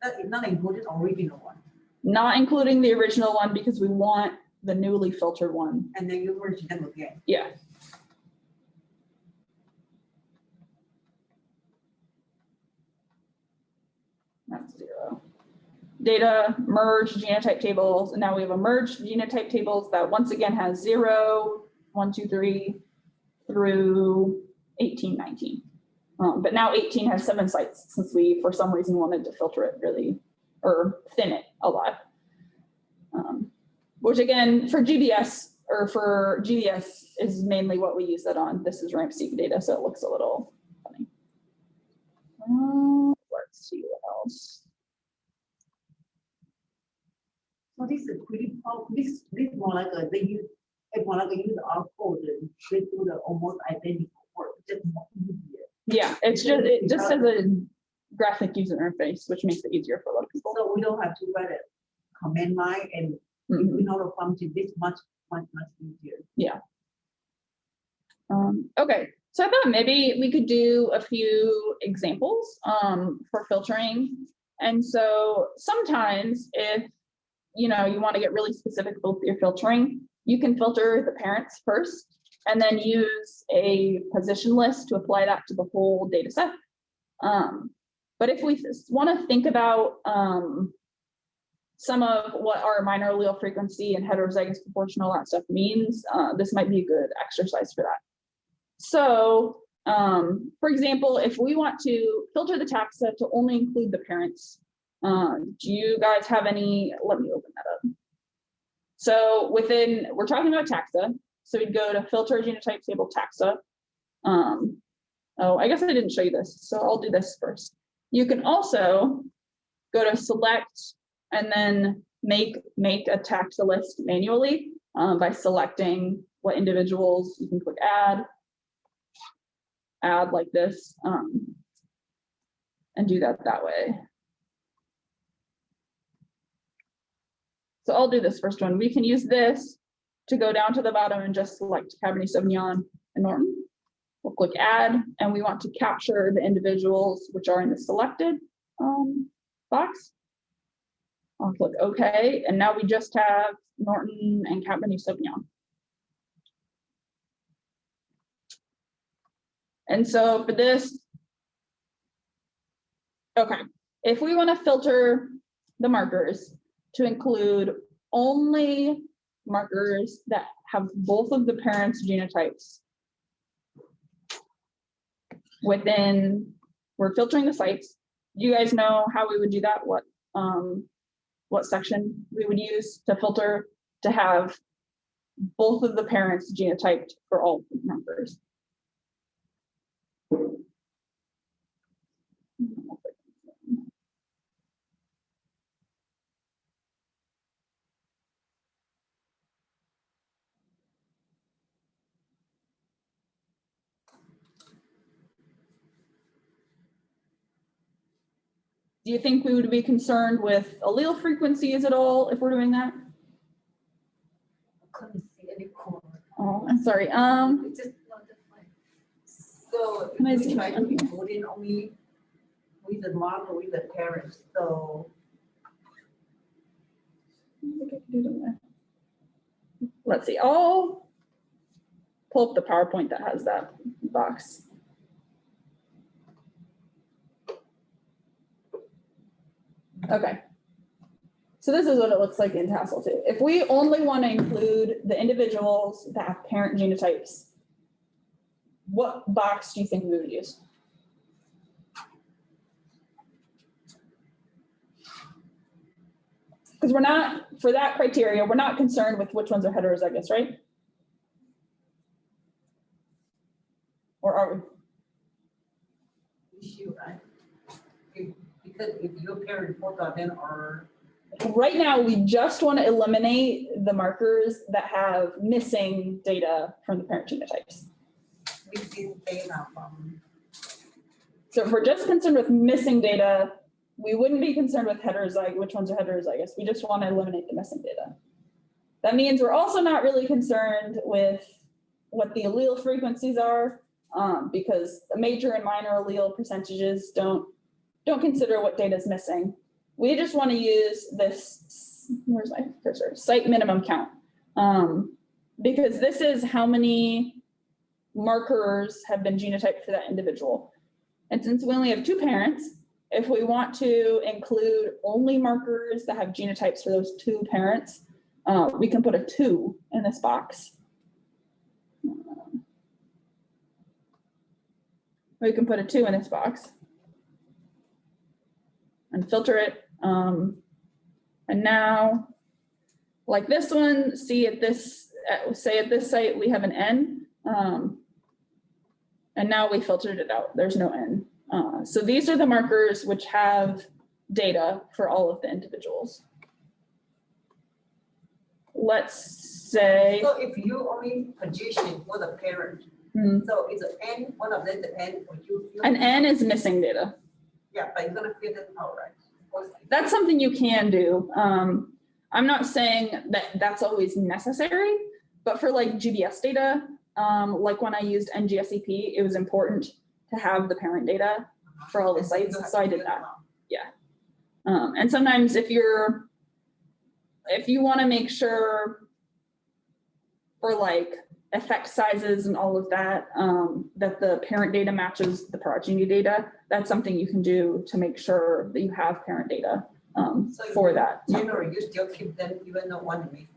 That is not included original one. Not including the original one because we want the newly filtered one. And then you merge them again. Yeah. That's 0. Data, merge genotype tables. And now we have a merged genotype tables that once again has 0, 1, 2, 3 through 18, 19. But now 18 has 7 sites since we, for some reason, wanted to filter it really, or thin it a lot. Which again, for GBS or for GDS is mainly what we use that on. This is RAMP-seq data, so it looks a little funny. Let's see what else. So this is pretty powerful. This more like a, they use, it's more like a use our code and they do the almost identical work, just more easier. Yeah, it just has a graphic user interface, which makes it easier for a lot of people. So we don't have to write a command line and Mhm. in order function this much easier. Okay, so I thought maybe we could do a few examples for filtering. And so sometimes if you want to get really specific with your filtering, you can filter the parents first and then use a position list to apply that to the whole data set. But if we want to think about some of what our minor allele frequency and heterozygous proportional, that stuff means, this might be a good exercise for that. So, for example, if we want to filter the taxa to only include the parents, do you guys have any? Let me open that up. So we're talking about taxa. So we'd go to filter genotype table taxa. Oh, I guess I didn't show you this. So I'll do this first. You can also go to select and then make a taxa list manually by selecting what individuals. You can click add like this, and do that way. So I'll do this first one. We can use this to go down to the bottom and just select Cabernet Sauvignon and Norton. We'll click add, and we want to capture the individuals which are in the selected box. I'll click OK, and now we just have Norton and Cabernet Sauvignon. And so for this, okay, if we want to filter the markers to include only markers that have both of the parents' genotypes we're filtering the sites. Do you guys know how we would do that? What section we would use to filter to have both of the parents genotyped for all markers? Do you think we would be concerned with allele frequencies at all if we're doing that? I couldn't see any corner. Oh, I'm sorry. It's just not that fine. So Can I we zoom try to in? include it only with the marker with the parents. So Let's see. I'll pull up the PowerPoint that has that box. Okay. So this is what it looks like in TASSEL 2. If we only want to include the individuals that have parent genotypes, what box do you think we would use? Because we're not, for that criteria, we're not concerned with which ones are heterozygous, right? Or are we? issue, right? Because if your parent both of them are Right now, we just want to eliminate the markers that have missing data from the parent genotypes. missing data from. So if we're just concerned with missing data, we wouldn't be concerned with which ones are heterozygous. We just want to eliminate the missing data. That means we're also not really concerned with what the allele frequencies are, because the major and minor allele percentages don't consider what data is missing. We just want to use this, where's my cursor? Site minimum count, because this is how many markers have been genotyped for that individual. And since we only have 2 parents, if we want to include only markers that have genotypes for those 2 parents, we can put a 2 in this box. We can put a 2 in this box and filter it. And now, like this one, say at this site, we have an N, and now we filtered it out. There's no N. So these are the markers which have data for all of the individuals. Let's say. So if you only position for the parent, so it's an N, one of them the N, or you. An N is missing data. Yeah, but you're gonna fill it out, right? That's something you can do. I'm not saying that that's always necessary, but for like GBS data, like when I used NGSEP, it was important to have the parent data for all the sites, so I did that. And sometimes if you want to make sure for like effect sizes and all of that, that the parent data matches the progeny data, that's something you can do to make sure that you have parent data for that. Generally, you still keep them even though one missing.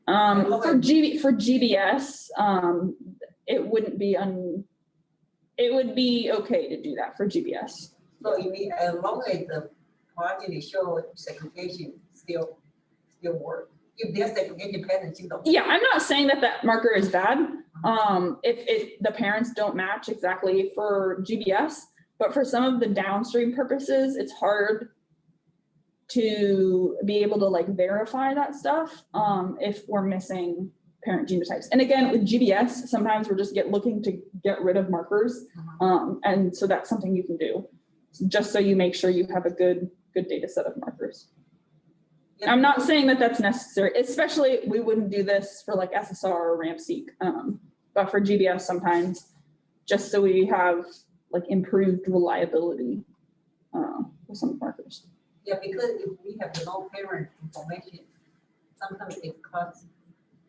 For GBS, it wouldn't be it would be okay to do that for GBS. So you mean as long as the progeny show segregation still work. If there's segregation patterns, you don't. Yeah, I'm not saying that that marker is bad. If the parents don't match exactly for GBS, but for some of the downstream purposes, it's hard to be able to like verify that stuff if we're missing parent genotypes. And again, with GBS, sometimes we're just looking to get rid of markers. And so that's something you can do just so you make sure you have a good data set of markers. Yeah. I'm not saying that that's necessary, especially we wouldn't do this for like SSR or RAMP-seq, but for GBS sometimes, just so we have like improved reliability with some markers. Yeah, because if we have no parent information, sometimes it causes.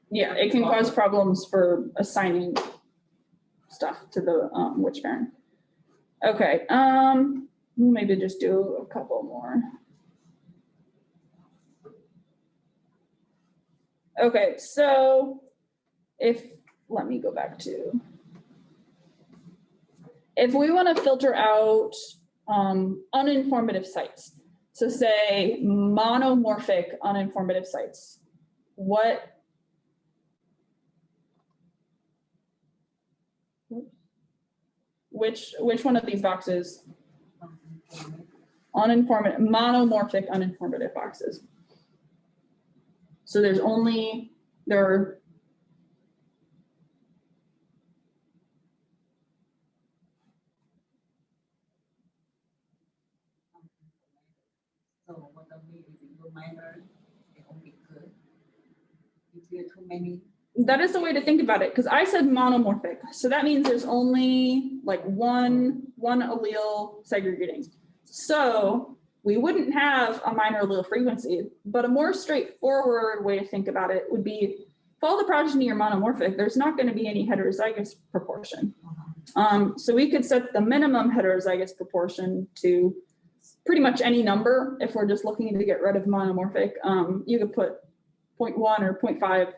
Yeah, it can cause problems for assigning stuff to the which parent. Okay, maybe just do a couple more. Okay, so let me go back to, if we want to filter out uninformative sites, so say monomorphic uninformative sites, which one of these boxes? Monomorphic uninformative boxes. So there are So what I mean is you minor, it won't be good. If there are too many. that is the way to think about it, because I said monomorphic. So that means there's only like one allele segregating. So we wouldn't have a minor allele frequency, but a more straightforward way to think about it would be if all the progeny are monomorphic, there's not going to be any heterozygous proportion. So we could set the minimum heterozygous proportion to pretty much any number. If we're just looking to get rid of monomorphic, you could put 0.1 or 0.5,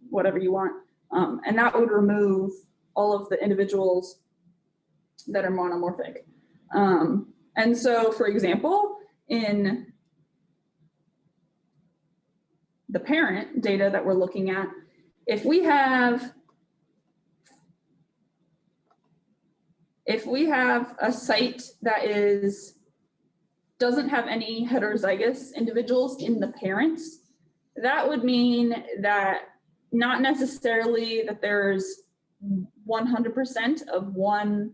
whatever you want. And that would remove all of the individuals that are monomorphic. And so, for example, in the parent data that we're looking at, if we have a site that doesn't have any heterozygous individuals in the parents, that would mean that not necessarily that there's 100% of one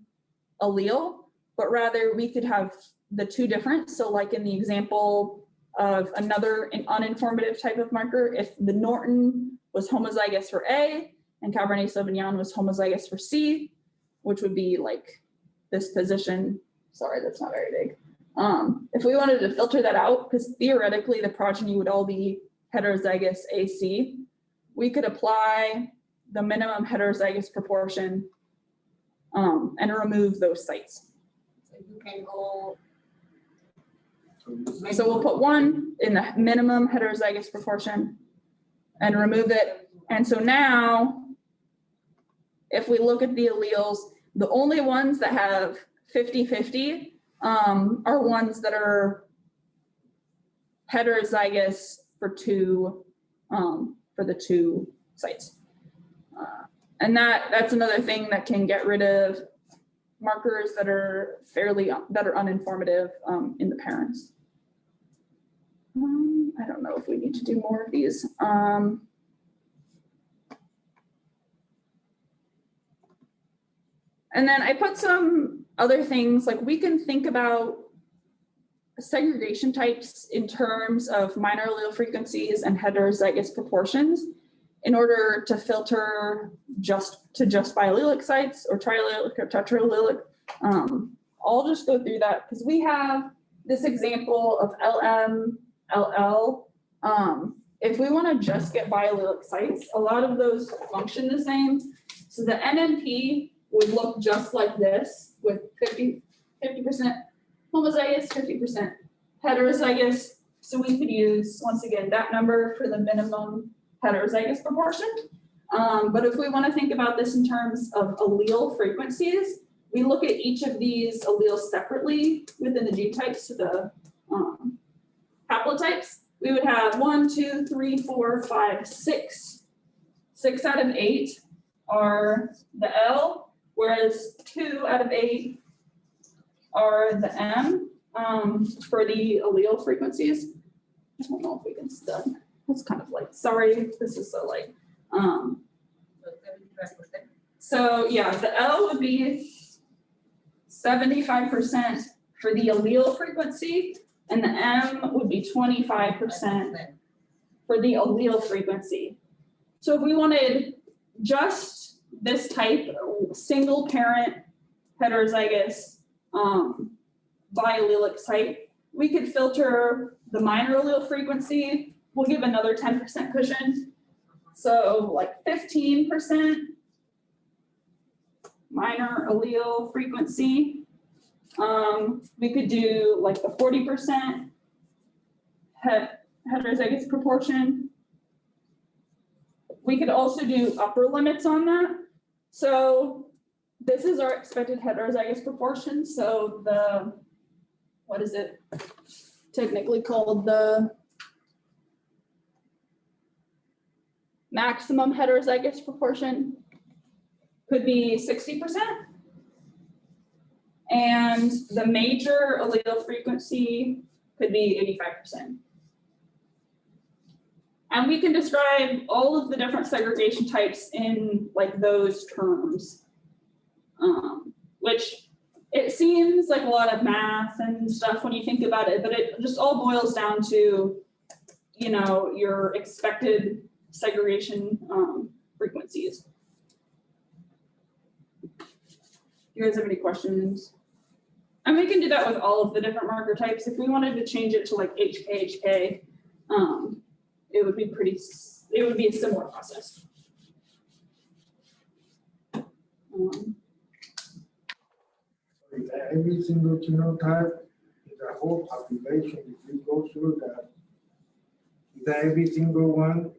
allele, but rather we could have the two different. So like in the example of another uninformative type of marker, if the Norton was homozygous for A and Cabernet Sauvignon was homozygous for C, which would be like this position. Sorry, that's not very big. If we wanted to filter that out, because theoretically the progeny would all be heterozygous AC, we could apply the minimum heterozygous proportion and remove those sites. So you can go. So we'll put 1 in the minimum heterozygous proportion and remove it. And so now, if we look at the alleles, the only ones that have 50-50 are ones that are heterozygous for the two sites. And that's another thing that can get rid of markers that are uninformative in the parents. I don't know if we need to do more of these. And then I put some other things, like we can think about segregation types in terms of minor allele frequencies and heterozygous proportions in order to filter just biallelic sites or triallelic or tetraallelic. I'll just go through that because we have this example of LM, LL. If we want to just get biallelic sites, a lot of those function the same. So the NMP would look just like this with 50% homozygous, 50% heterozygous. So we could use, once again, that number for the minimum heterozygous proportion. But if we want to think about this in terms of allele frequencies, we look at each of these alleles separately within the genotypes, so the haplotypes. We would have 1, 2, 3, 4, 5, 6. 6 out of 8 are the L, whereas 2 out of 8 are the M for the allele frequencies. I don't know if we can stop. It's kind of light. Sorry, this is so light. So yeah, the L would be 75% for the allele frequency, and the M would be 25% for the allele frequency. So if we wanted just this type, single parent heterozygous biallelic site, we could filter the minor allele frequency. We'll give another 10% cushion. So like 15% minor allele frequency. We could do like the 40% heterozygous proportion. We could also do upper limits on that. So this is our expected heterozygous proportion. So the, what is it technically called? The maximum heterozygous proportion could be 60%. And the major allele frequency could be 85%. And we can describe all of the different segregation types in like those terms, which it seems like a lot of math and stuff when you think about it, but it just all boils down to, you know, your expected segregation frequencies. You guys have any questions? And we can do that with all of the different marker types. If we wanted to change it to like HK, it would be a similar process. Every single genotype in the whole population, if you go through that, every single one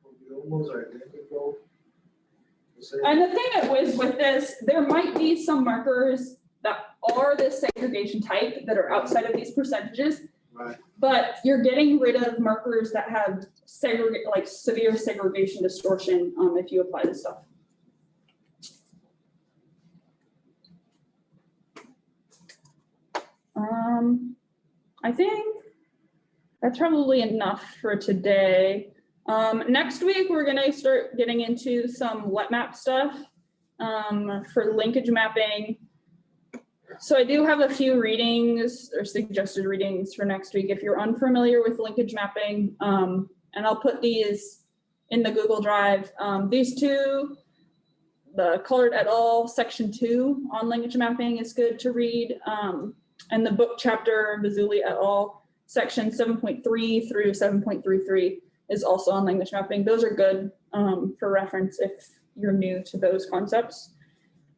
will be almost identical. And the thing is with this, there might be some markers that are this segregation type that are outside of these percentages. Right. But you're getting rid of markers that have severe segregation distortion if you apply this stuff. I think that's probably enough for today. Next week, we're going to start getting into some LetMap stuff for linkage mapping. So I do have a few readings or suggested readings for next week if you're unfamiliar with linkage mapping. And I'll put these in the Google Drive. These two, the Colored et al. Section 2 on linkage mapping is good to read. And the book chapter, Vizuli et al. Section 7.3 through 7.33 is also on language mapping. Those are good for reference if you're new to those concepts.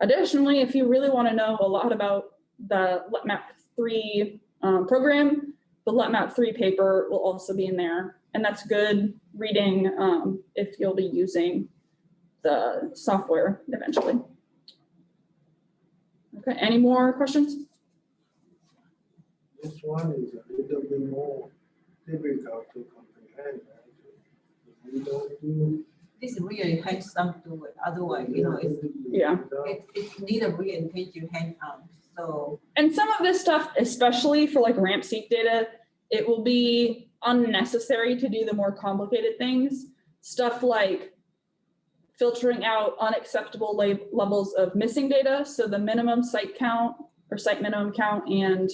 Additionally, if you really want to know a lot about the LetMap 3 program, the LetMap 3 paper will also be in there. And that's good reading if you'll be using the software eventually. Okay, any more questions? This one is a little bit more difficult to comprehend. Right? We don't do. This really hands-on to it. Otherwise, you know, it's need a real intensive hand-on. So. And some of this stuff, especially for like ramp-seq data, it will be unnecessary to do the more complicated things. Stuff like filtering out unacceptable levels of missing data. So the minimum site count or site minimum count and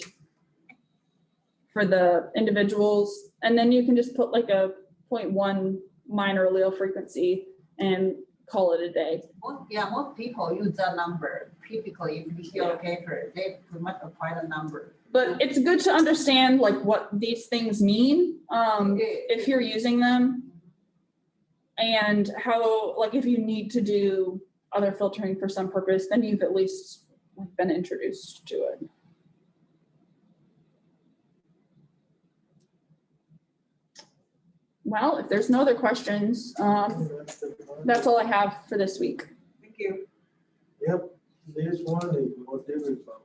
for the individuals. And then you can just put like a 0.1 minor allele frequency and call it a day. Most people use that number. Typically, if you see your paper, they pretty much apply the number. But it's good to understand like what these things mean, if you're using them. And how, like, if you need to do other filtering for some purpose, then you've at least been introduced to it. Well, if there's no other questions, that's all I have for this week. Thank you. Yep, this one is more difficult.